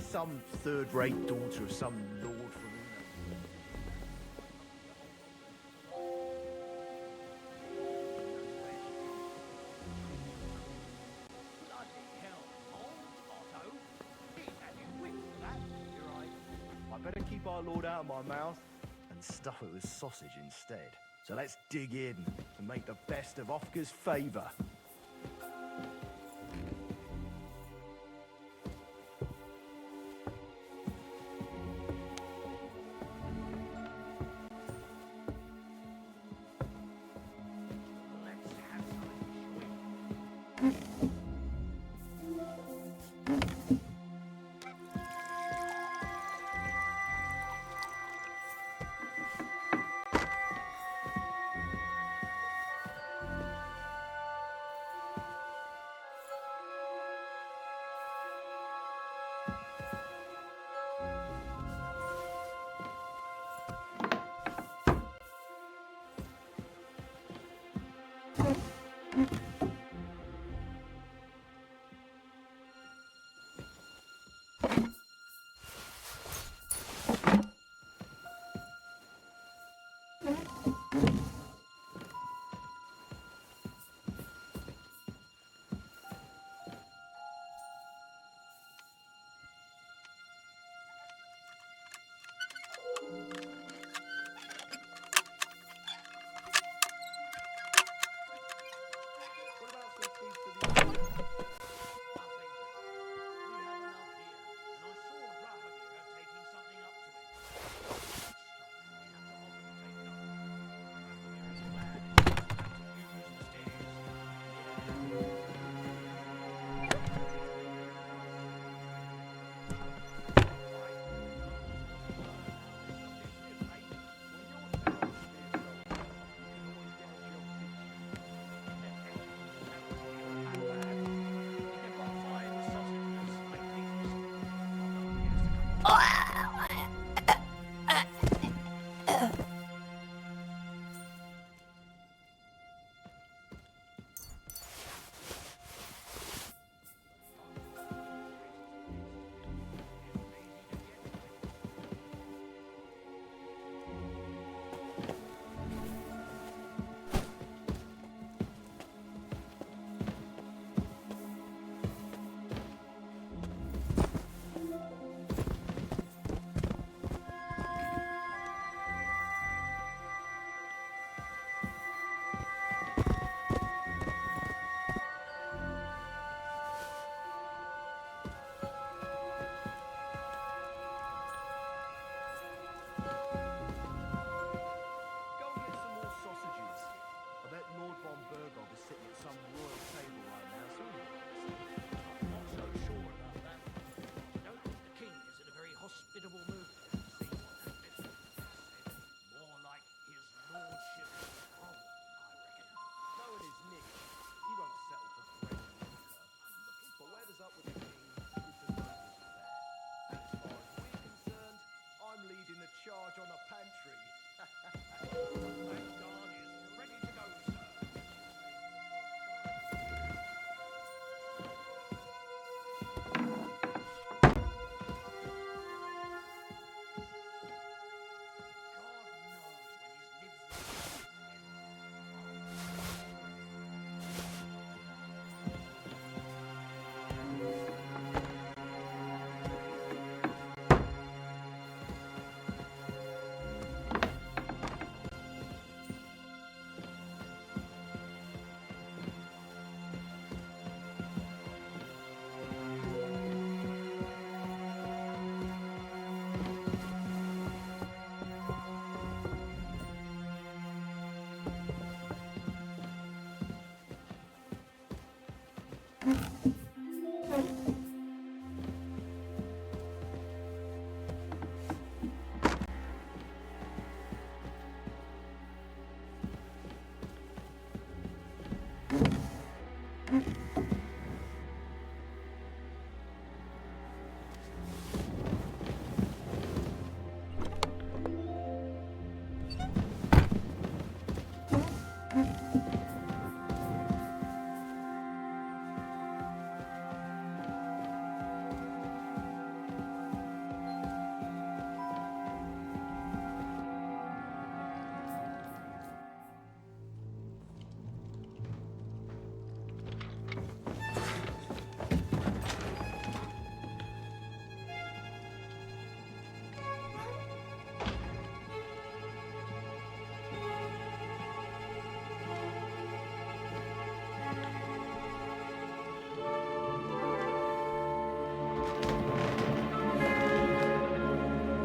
Some third-rate daughter of some lord from England. Bloody hell, Otto! He's having wits for that. You're right. I better keep our lord out of my mouth and stuff it with sausage instead. So let's dig in and make the best of Ofka's favour.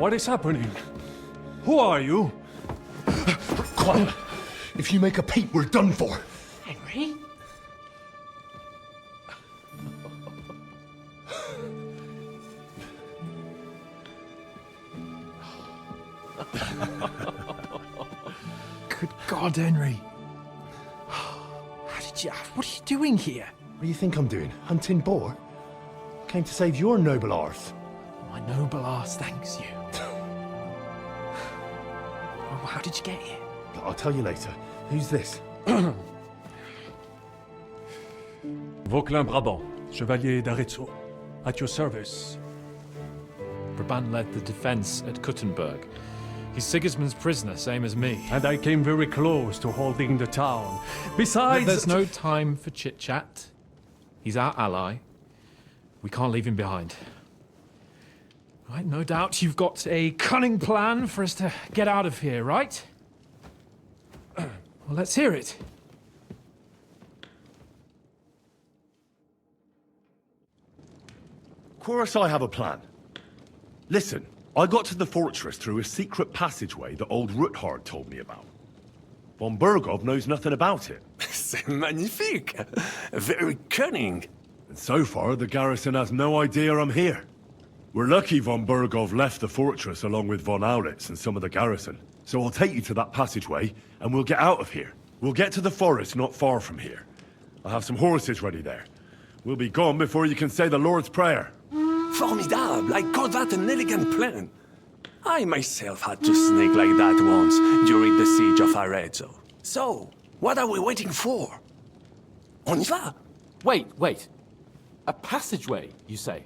What is happening? Who are you? Quiet. If you make a peep, we're done for. Henry? Good God, Henry. What are you doing here? What do you think I'm doing? Hunting boar? Came to save your noble arse. My noble arse thanks you. Oh, how did you get here? I'll tell you later. Who's this? Vauquelin Brabant, Chevalier d'Arezzo. At your service. Brabant led the defense at Kuttenberg. He's Sigismund's prisoner, same as me. And I came very close to holding the town. Besides... There's no time for chit-chat. He's our ally. We can't leave him behind. Right, no doubt you've got a cunning plan for us to get out of here, right? Well, let's hear it. Of course I have a plan. Listen, I got to the fortress through a secret passageway that old Ruthard told me about. Von Burgov knows nothing about it. C'est magnifique! Very cunning. And so far, the garrison has no idea I'm here. We're lucky Von Burgov left the fortress along with Von Aulitz and some of the garrison. So I'll take you to that passageway, and we'll get out of here. We'll get to the forest not far from here. I have some horses ready there. We'll be gone before you can say the Lord's Prayer. Formidable! I call that an elegant plan. I myself had to sneak like that once during the siege of Arezzo. So, what are we waiting for? On y va? Wait. A passageway, you say?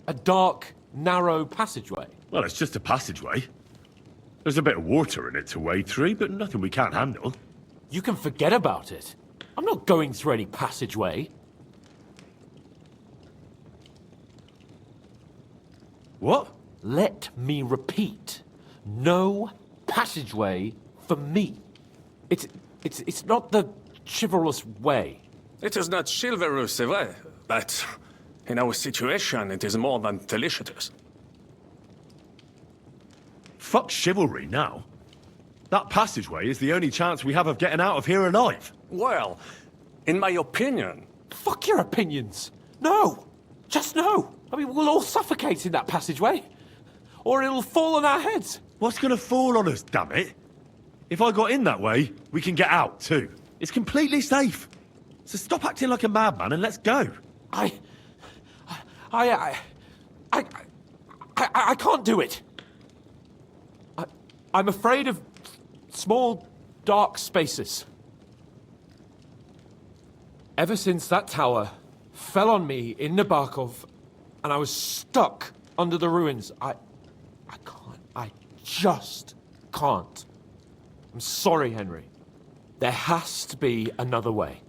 A dark, narrow passageway? Well, it's just a passageway. There's a bit of water in it to wade through, but nothing we can't handle. You can forget about it. I'm not going through any passageway. What? Let me repeat. No passageway for me. It's not the chivalrous way. It is not chivalrous, c'est vrai, but in our situation, it is more than delicious. Fuck chivalry now. That passageway is the only chance we have of getting out of here alive. Well, in my opinion... Fuck your opinions. No. Just no. I mean, we'll all suffocate in that passageway. Or it'll fall on our heads. What's gonna fall on us, damn it? If I got in that way, we can get out, too. It's completely safe. So stop acting like a madman and let's go. I can't do it. I'm afraid of small, dark spaces. Ever since that tower fell on me in Nabokov, and I was stuck under the ruins, I just can't. I'm sorry, Henry. There has to be another way.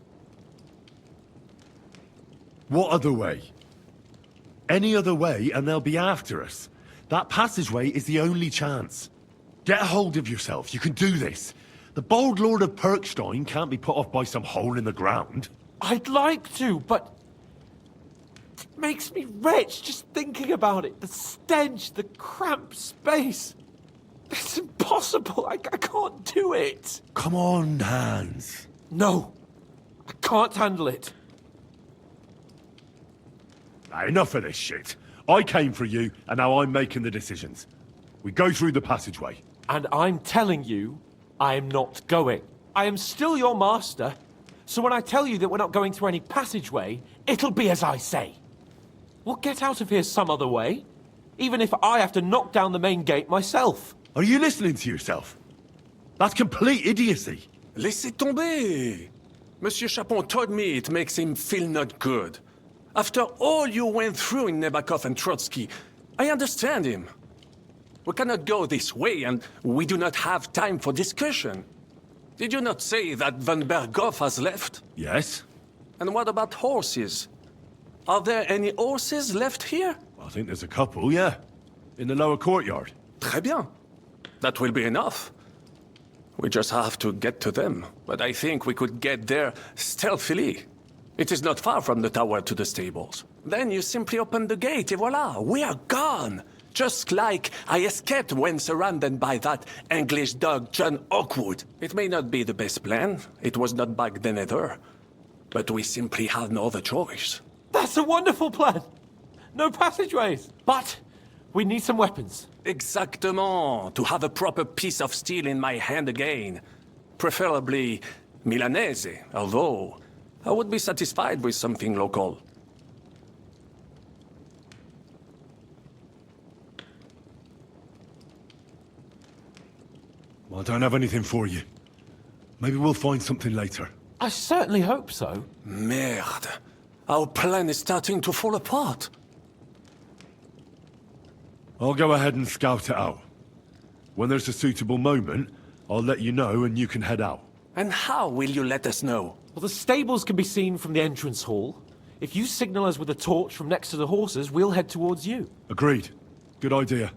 What other way? Any other way and they'll be after us. That passageway is the only chance. Get a hold of yourself. You can do this. The bold Lord of Perkstein can't be put off by some hole in the ground. I'd like to, but it makes me rich just thinking about it. The stench, the cramped space. It's impossible. I can't do it. Come on, Hans. No, I can't handle it. Enough of this shit. I came for you, and now I'm making the decisions. We go through the passageway. And I'm telling you, I am not going. I am still your master, so when I tell you that we're not going through any passageway, it'll be as I say. We'll get out of here some other way, even if I have to knock down the main gate myself. Are you listening to yourself? That's complete idiocy. Laissez tomber. Monsieur Chapon told me it makes him feel not good. After all you went through in Nabokov and Trotsky, I understand him. We cannot go this way, and we do not have time for discussion. Did you not say that Van Berghoff has left? Yes. And what about horses? Are there any horses left here? I think there's a couple, yeah. In the lower courtyard. Très bien. That will be enough. We just have to get to them, but I think we could get there stealthily. It is not far from the tower to the stables. Then you simply open the gate, et voila, we are gone! Just like I escaped when surrounded by that English dog John Oakwood. It may not be the best plan, it was not back then either, but we simply had no other choice. That's a wonderful plan! No passageways! But we need some weapons. Exactement, to have a proper piece of steel in my hand again. Preferably Milanese, although I would be satisfied with something local. Well, I don't have anything for you. Maybe we'll find something later. I certainly hope so. Merde. Our plan is starting to fall apart. I'll go ahead and scout it out. When there's a suitable moment, I'll let you know and you can head out. And how will you let us know? Well, the stables can be seen from the entrance hall. If you signal us with a torch from next to the horses, we'll head towards you. Agreed. Good idea.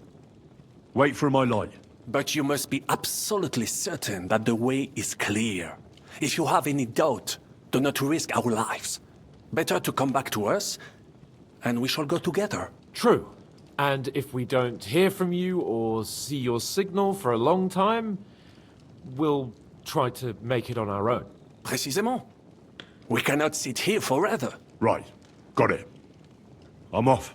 Wait for my light. But you must be absolutely certain that the way is clear. If you have any doubt, do not risk our lives. Better to come back to us, and we shall go together. True. And if we don't hear from you or see your signal for a long time, we'll try to make it on our own. Précisément. We cannot sit here forever. Right. Got it. I'm off.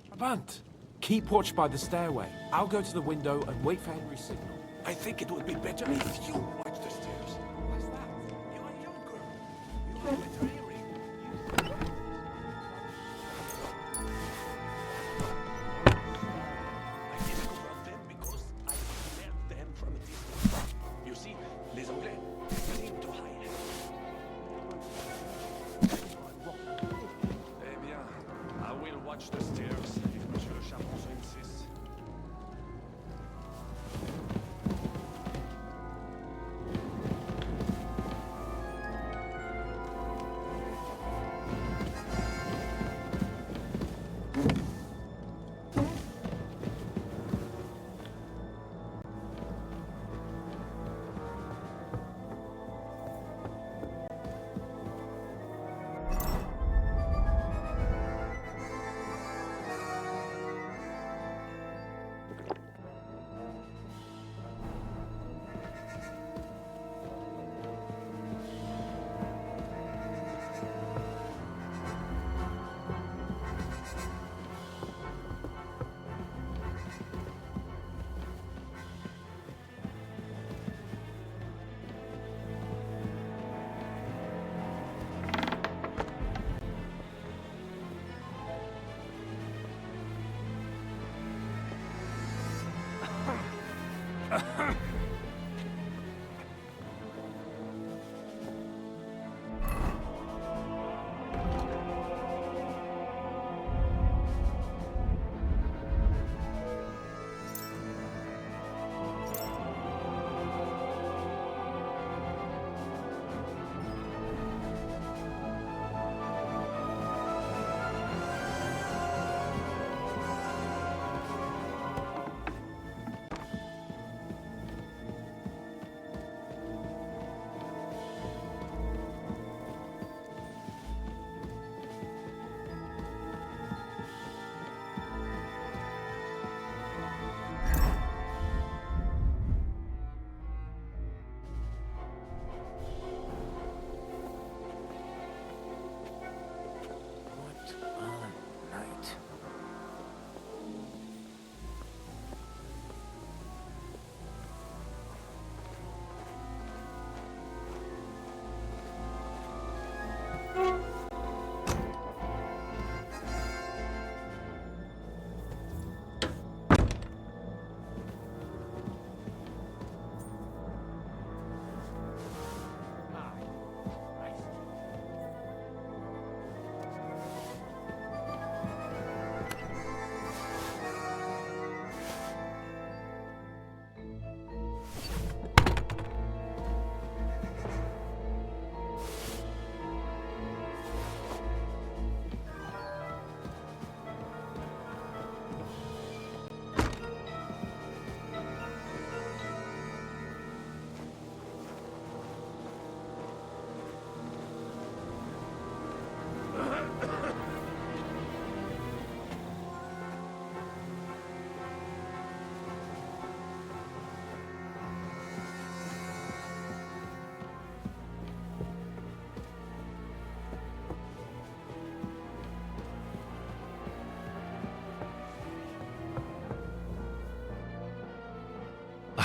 Brabant, keep watch by the stairway. I'll go to the window and wait for Henry's signal. I think it would be better if you watch the stairs. What's that? You are younger. You have better hearing.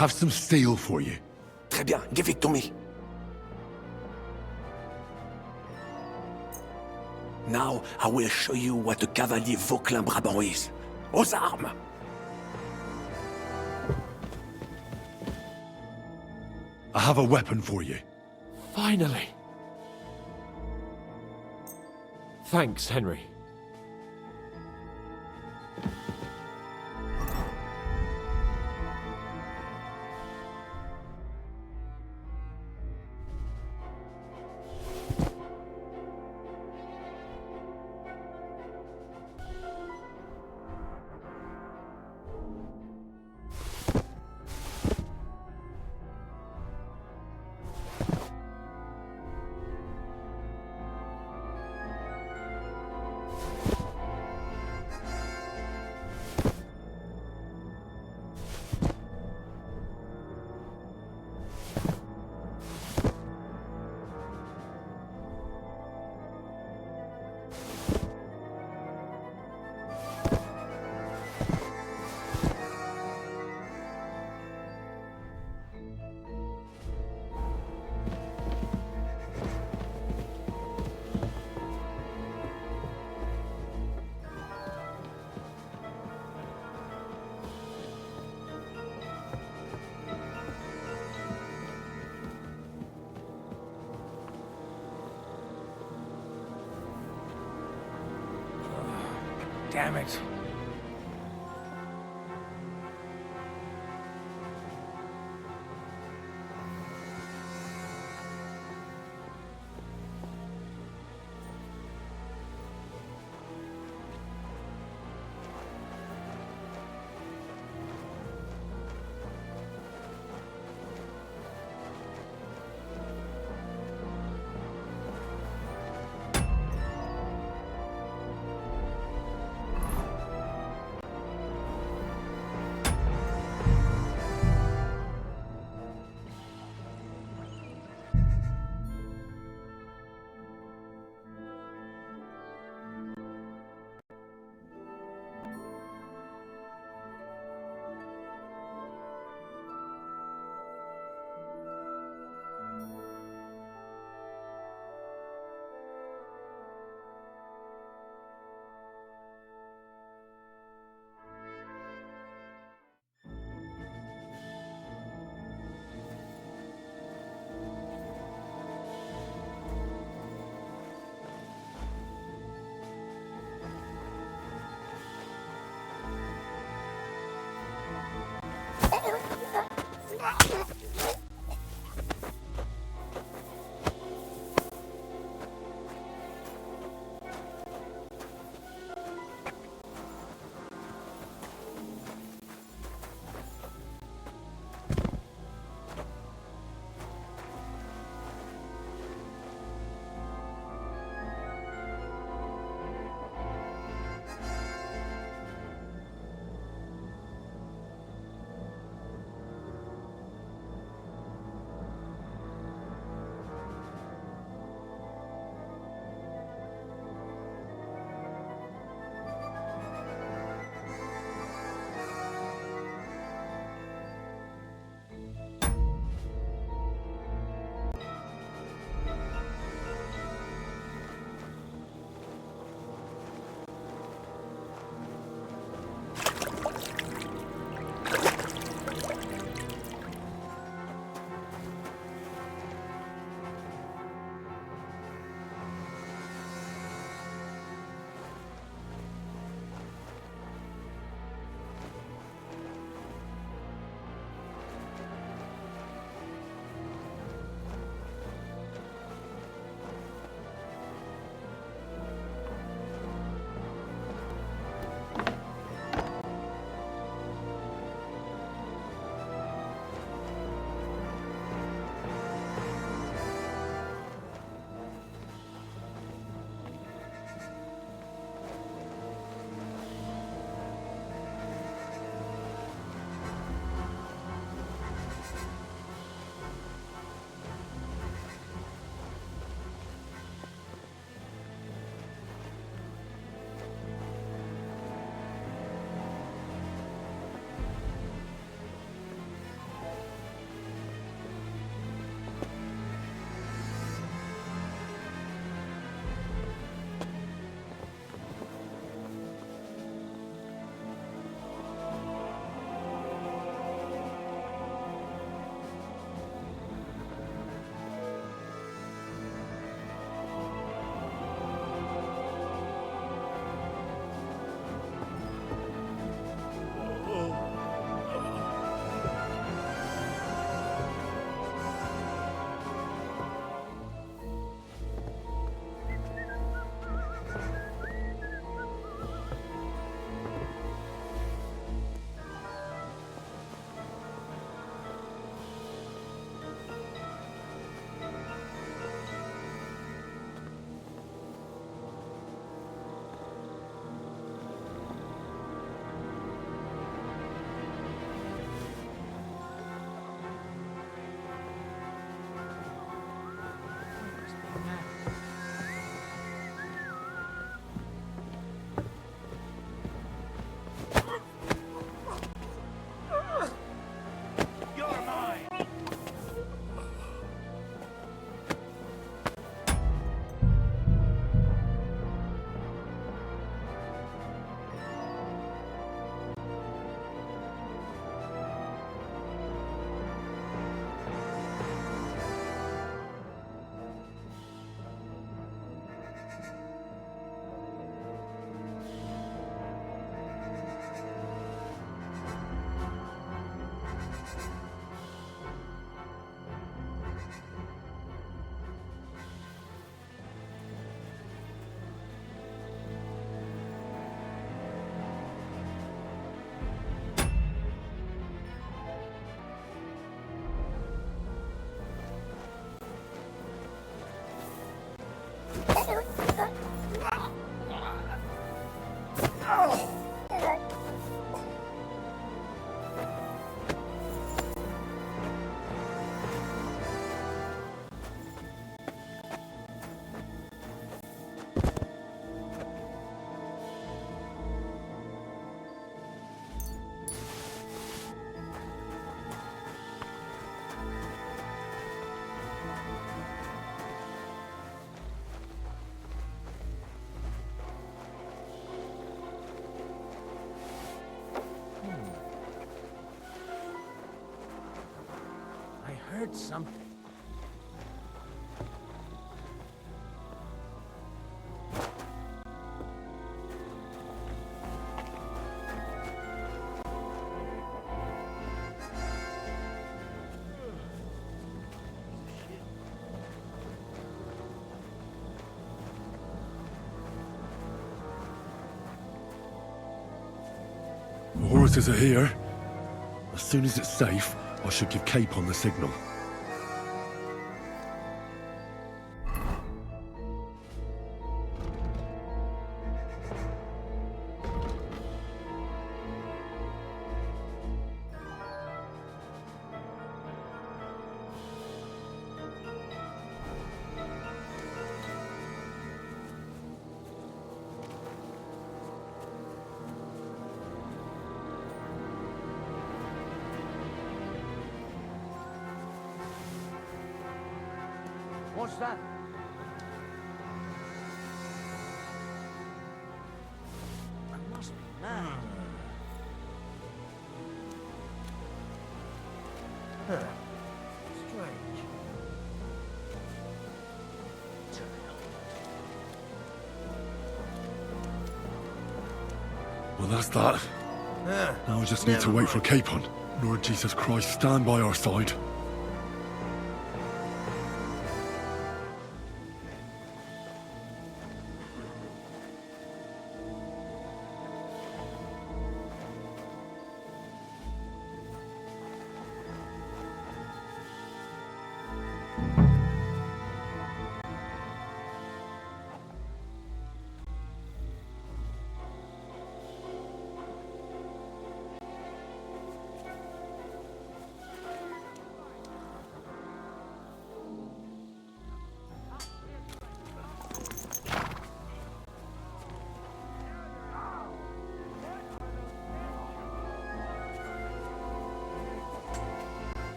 have some steel for you. Très bien, give it to me. Now I will show you what a cavalier Vauquelin-Brabant is. Aux armes! I have a weapon for you. Finally. Thanks, Henry. Damn it. heard something. The horses are here. As soon as it's safe, I should give Capon the signal. What's that? I must be mad. Huh. Strange. Well, that's that. Now I just need to wait for Capon. Lord Jesus Christ, stand by our side.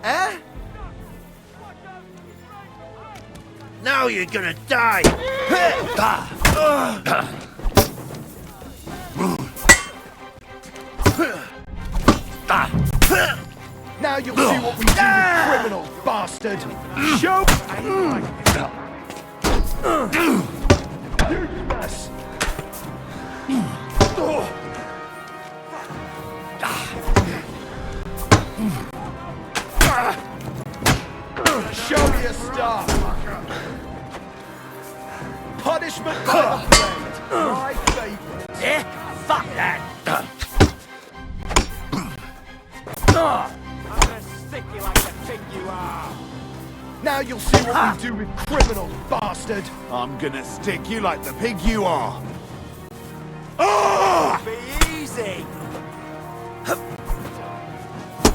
Eh? Now you're gonna die! Now you'll see what we do with criminals, bastard! Show! Useless! Show me your stuff! Punishment by the blade! My favorite! Eh? Fuck that! I'm gonna stick you like the pig you are. Now you'll see what we do with criminals, bastard! I'm gonna stick you like the pig you are. Be easy.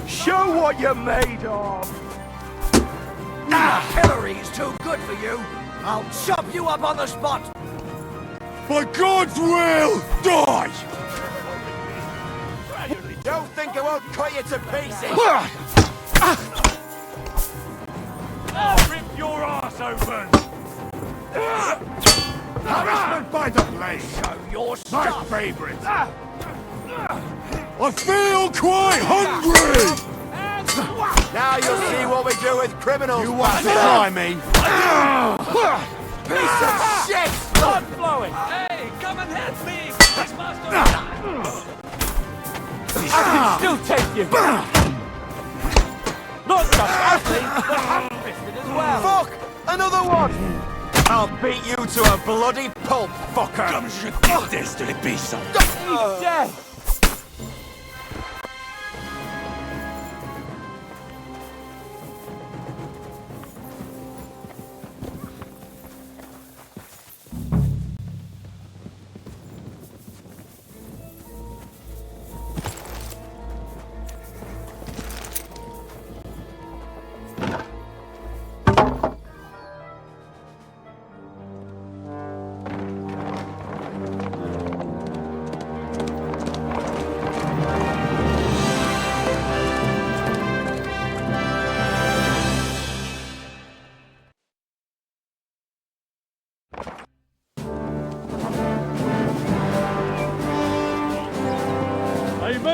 Show what you're made of! Hillary's too good for you. I'll chop you up on the spot. By God's will, die! Don't think I won't cut you to pieces. I'll rip your ass open. Punishment by the blade. Show your My stuff. favorite. I feel quite hungry! Now you'll see what we do with criminals. You want to try me? Piece of shit! Blood flowing! Hey, come and help me! This master... I can still take you! Not just athlete, but ham-fisted as well! Fuck! Another one! I'll beat you to a bloody pulp, fucker! Comme je déteste les paysans. He's dead!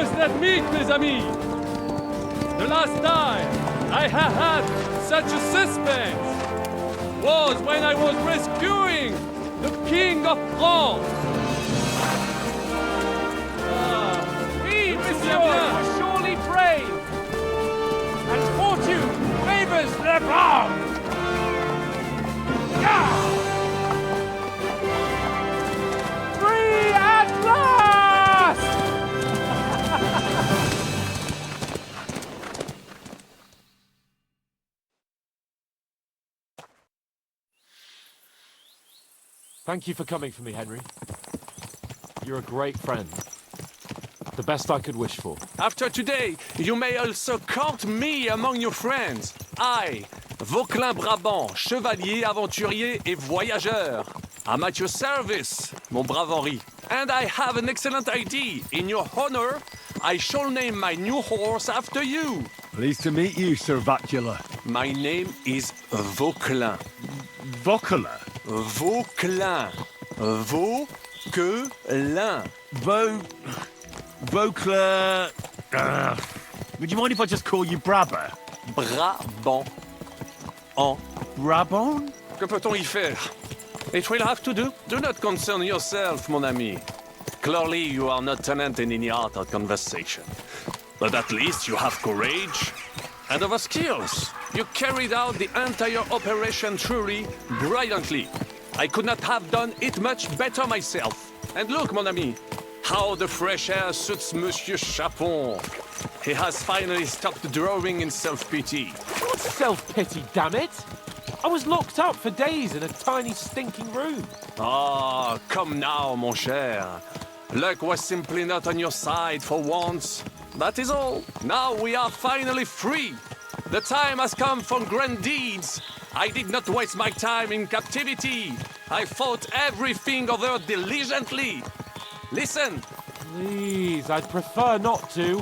must admit, mes amis, the last time I have had such a suspense was when I was rescuing the King of France. Oui, monsieur, you're surely brave. And fortune favors the brave. Free at last! Thank you for coming for me, Henry. You're a great friend. The best I could wish for. After today, you may also count me among your friends. I, Vauquelin Brabant, chevalier, aventurier et voyageur. I'm at your service, mon brave Henri. And I have an excellent idea. In your honor, I shall name my new horse after you. Pleased to meet you, Sir Vacula. My name is Vauquelin. Vauquelin? Vauquelin. Vauquelin. Vauquelin... would you mind if I just call you Brabber? Brabant. En Brabant? Que peut-on y faire? It will have to do. Do not concern yourself, mon ami. Clearly, you are not talented in the art of conversation. But at least you have courage and other skills. You carried out the entire operation truly brilliantly. I could not have done it much better myself. And look, mon ami, how the fresh air suits Monsieur Chapon. He has finally stopped drawing in self-pity. What self-pity, damn it? I was locked up for days in a tiny stinking room. Ah, come now, mon cher. Luck was simply not on your side for once. That is all. Now we are finally free. The time has come for grand deeds. I did not waste my time in captivity. I fought everything over diligently. Listen. Please, I'd prefer not to.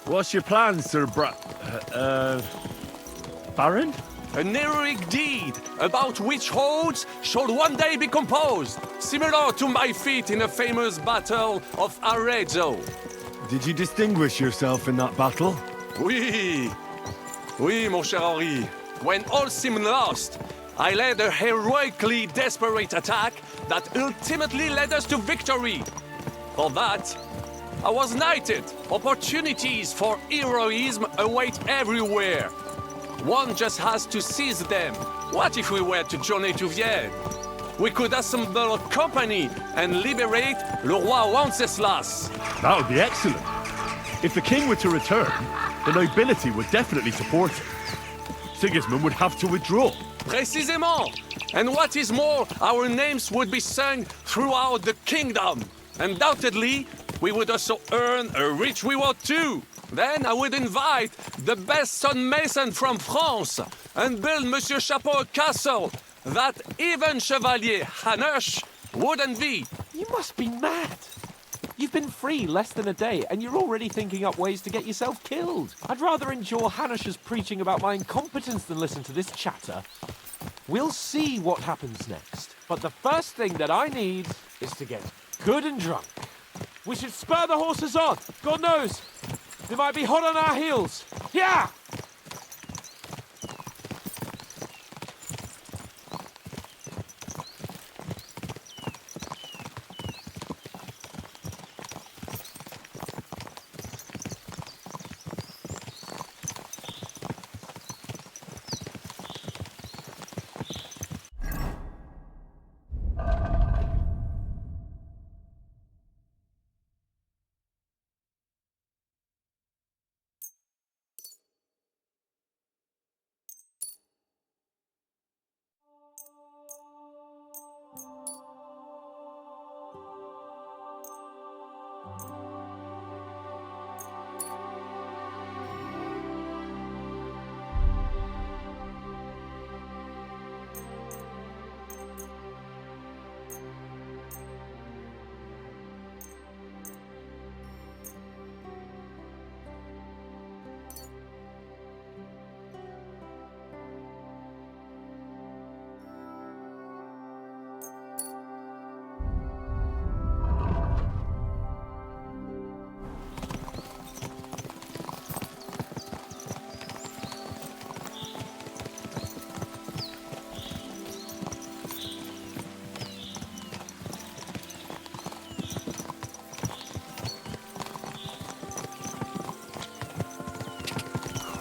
What's your plan, Sir Baron? An heroic deed about which odes shall one day be composed, similar to my feat in a famous battle of Arezzo. Did you distinguish yourself in that battle? Oui. Oui, mon cher Henri. When all seemed lost, I led a heroically desperate attack that ultimately led us to victory. For that, I was knighted. Opportunities for heroism await everywhere. One just has to seize them. What if we were to journey to Vienne? We could assemble a company and liberate Le Roi Wenceslas. That would be excellent. If the king were to return, the nobility would definitely support him. Sigismund would have to withdraw. Précisément. And what is more, our names would be sung throughout the kingdom. Undoubtedly, we would also earn a rich reward too. Then I would invite the best stonemason from France and build Monsieur Chapeau a castle that even Chevalier Hanush would envy. You must be mad. You've been free less than a day, and you're already thinking up ways to get yourself killed. I'd rather endure Hanush's preaching about my incompetence than listen to this chatter. We'll see what happens next. But the first thing that I need is to get good and drunk. We should spur the horses on. God knows, they might be hot on our heels. Yeah!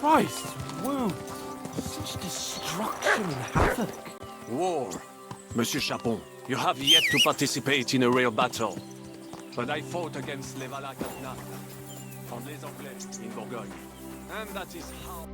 Christ, whoa. Such destruction and havoc. War. Monsieur Chapon, you have yet to participate in a real battle. But I fought against les Valaques at Naples, from les Anglais in Bourgogne. And that is how...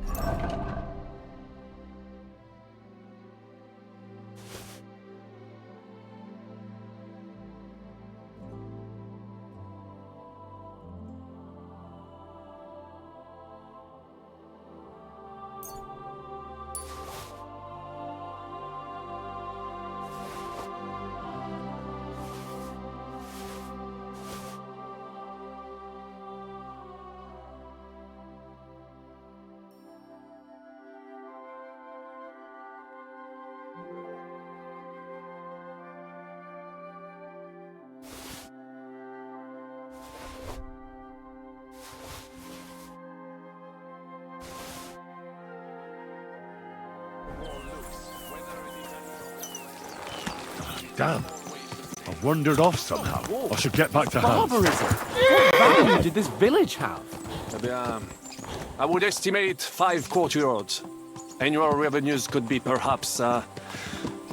Damn. I've wandered off somehow. I should get back to Hans. Barbarism! What value did this village have? Eh bien, I would estimate 5 courtyards. Annual revenues could be perhaps,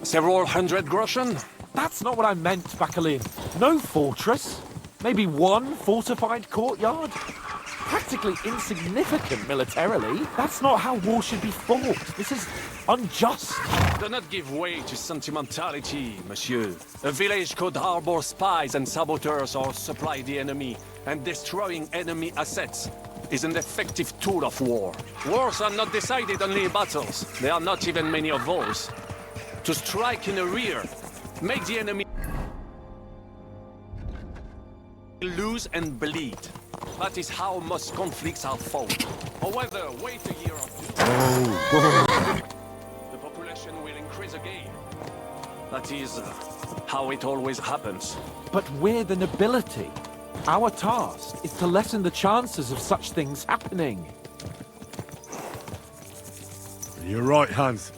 several hundred groschen. That's not what I meant, Bacalin. No fortress. Maybe one fortified courtyard. Practically insignificant militarily. That's not how war should be fought. This is unjust. Do not give way to sentimentality, monsieur. A village could harbor spies and saboteurs or supply the enemy, and destroying enemy assets is an effective tool of war. Wars are not decided only in battles. There are not even many of those. To strike in the rear, make the enemy lose and bleed. That is how most conflicts are fought. However, wait a year or two. The population will increase again. That is how it always happens. But we're the nobility. Our task is to lessen the chances of such things happening. You're right, Hans.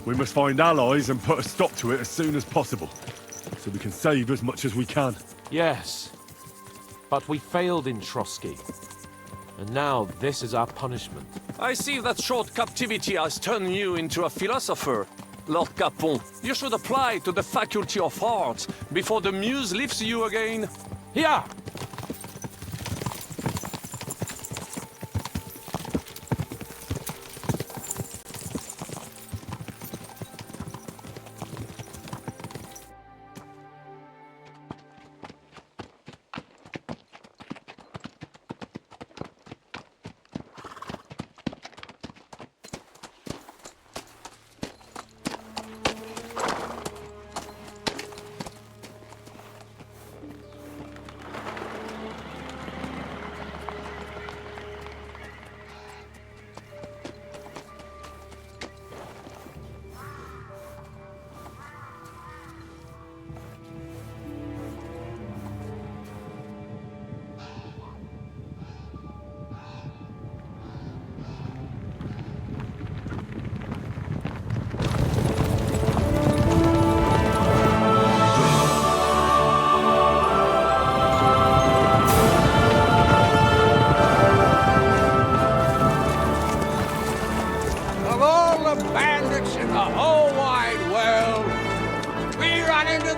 We must find allies and put a stop to it as soon as possible, so we can save as much as we can. Yes. But we failed in Trotsky. And now this is our punishment. I see that short captivity has turned you into a philosopher, Lord Capon. You should apply to the Faculty of Arts before the muse lifts you again. Here!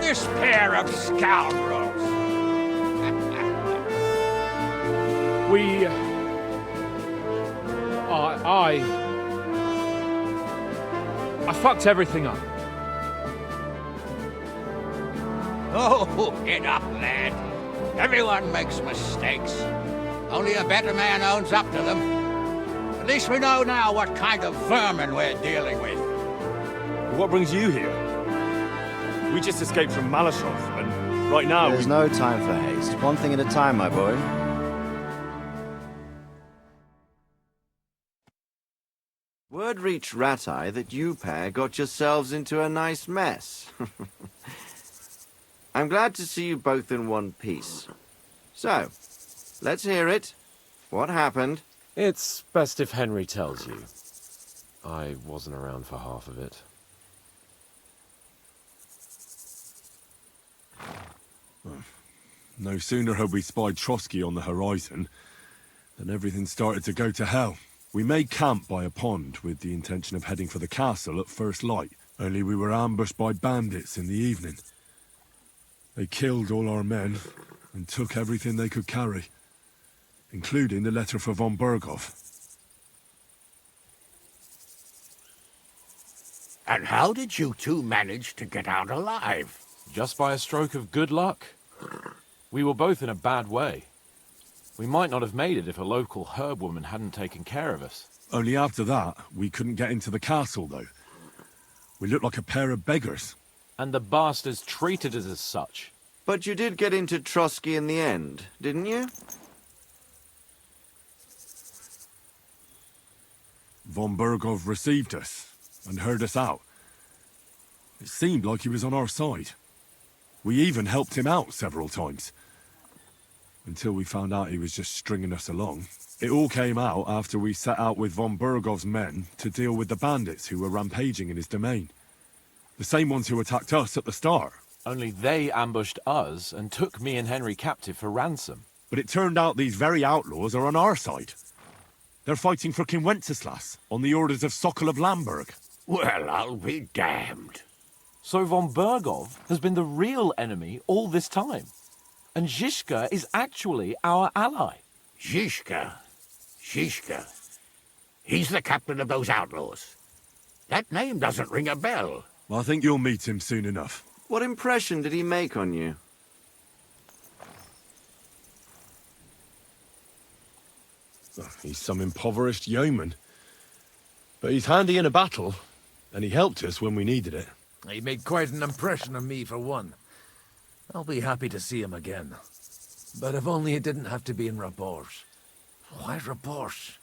This pair of scoundrels. I fucked everything up. Oh, get up, lad. Everyone makes mistakes. Only a better man owns up to them. At least we know now what kind of vermin we're dealing with. What brings you here? We just escaped from Malashov, and right now There's no time for haste. One thing at a time, my boy. Word reached Ratai that you pair got yourselves into a nice mess. I'm glad to see you both in one piece. So, let's hear it. What happened? It's best if Henry tells you. I wasn't around for half of it. No sooner had we spied Trotsky on the horizon than everything started to go to hell. We made camp by a pond with the intention of heading for the castle at first light, only we were ambushed by bandits in the evening. They killed all our men and took everything they could carry, including the letter for von Berghoff. And how did you two manage to get out alive? Just by a stroke of good luck. We were both in a bad way. We might not have made it if a local herb woman hadn't taken care of us. Only after that, we couldn't get into the castle, though. We looked like a pair of beggars. And the bastards treated us as such. But you did get into Trotsky in the end, didn't you? Von Berghoff received us and heard us out. It seemed like he was on our side. We even helped him out several times. Until we found out he was just stringing us along. It all came out after we set out with von Berghoff's men to deal with the bandits who were rampaging in his domain. The same ones who attacked us at the start. Only they ambushed us and took me and Henry captive for ransom. But it turned out these very outlaws are on our side. They're fighting for King Wenceslas on the orders of Sokol of Lamberg. Well, I'll be damned. So von Berghoff has been the real enemy all this time. And Zizka is actually our ally. Zizka? Zizka? He's the captain of those outlaws. That name doesn't ring a bell. Well, I think you'll meet him soon enough. What impression did he make on you? He's some impoverished yeoman. But he's handy in a battle, and he helped us when we needed it. He made quite an impression on me, for one. I'll be happy to see him again. But if only it didn't have to be in Rabosh. Why Rabosh?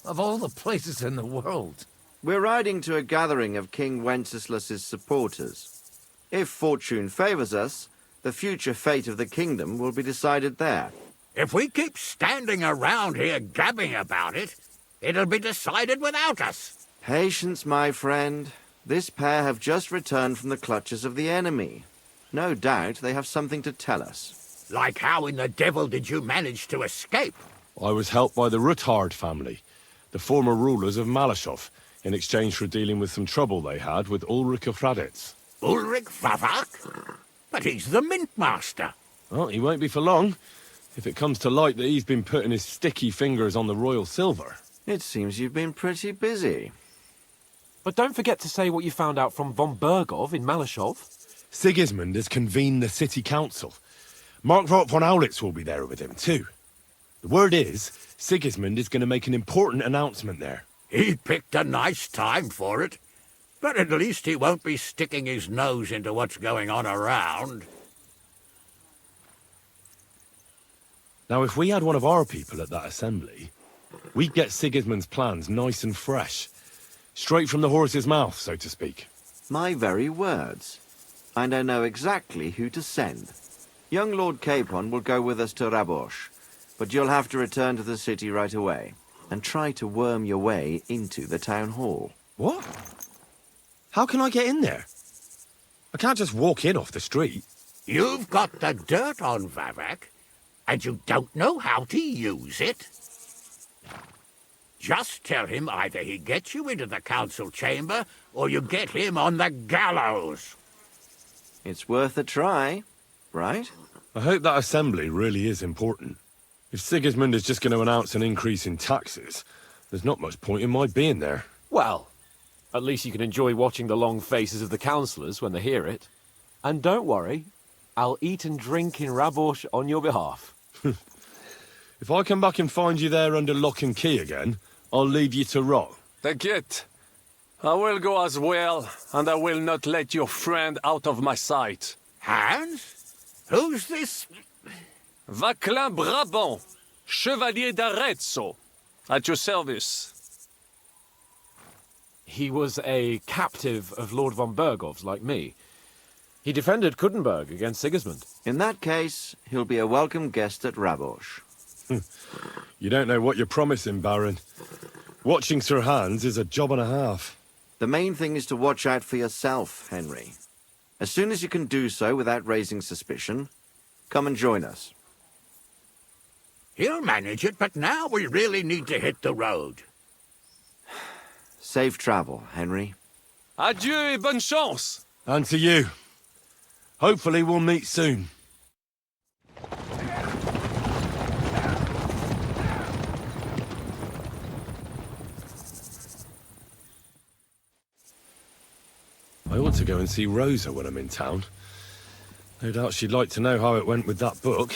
Of all the places in the world. We're riding to a gathering of King Wenceslas's supporters. If fortune favors us, the future fate of the kingdom will be decided there. If we keep standing around here gabbing about it, it'll be decided without us. Patience, my friend. This pair have just returned from the clutches of the enemy. No doubt they have something to tell us. Like how in the devil did you manage to escape? I was helped by the Ruthard family, the former rulers of Malashov, in exchange for dealing with some trouble they had with Ulrich of Raditz. Ulrich Favak? But he's the Mint Master. Well, he won't be for long, if it comes to light that he's been putting his sticky fingers on the royal silver. It seems you've been pretty busy. But don't forget to say what you found out from von Berghoff in Malashov. Sigismund has convened the city council. Markvart von Aulitz will be there with him, too. The word is, Sigismund is going to make an important announcement there. He picked a nice time for it. But at least he won't be sticking his nose into what's going on around. Now, if we had one of our people at that assembly, we'd get Sigismund's plans nice and fresh. Straight from the horse's mouth, so to speak. My very words. And I know exactly who to send. Young Lord Capon will go with us to Rabosh, but you'll have to return to the city right away, and try to worm your way into the town hall. What? How can I get in there? I can't just walk in off the street. You've got the dirt on Vavak, and you don't know how to use it? Just tell him either he gets you into the council chamber, or you get him on the gallows. It's worth a try, right? I hope that assembly really is important. If Sigismund is just going to announce an increase in taxes, there's not much point in my being there. Well, at least you can enjoy watching the long faces of the councillors when they hear it. And don't worry, I'll eat and drink in Rabosh on your behalf. If I come back and find you there under lock and key again, I'll leave you to rot. Take it. I will go as well, and I will not let your friend out of my sight. Hans? Who's this? Vaclin Brabant, Chevalier d'Arezzo, at your service. He was a captive of Lord von Berghoff's, like me. He defended Kuttenberg against Sigismund. In that case, he'll be a welcome guest at Rabosh. You don't know what you're promising, Baron. Watching Sir Hans is a job and a half. The main thing is to watch out for yourself, Henry. As soon as you can do so without raising suspicion, come and join us. He'll manage it, but now we really need to hit the road. Safe travel, Henry. Adieu et bonne chance! And to you. Hopefully we'll meet soon. I ought to go and see Rosa when I'm in town. No doubt she'd like to know how it went with that book.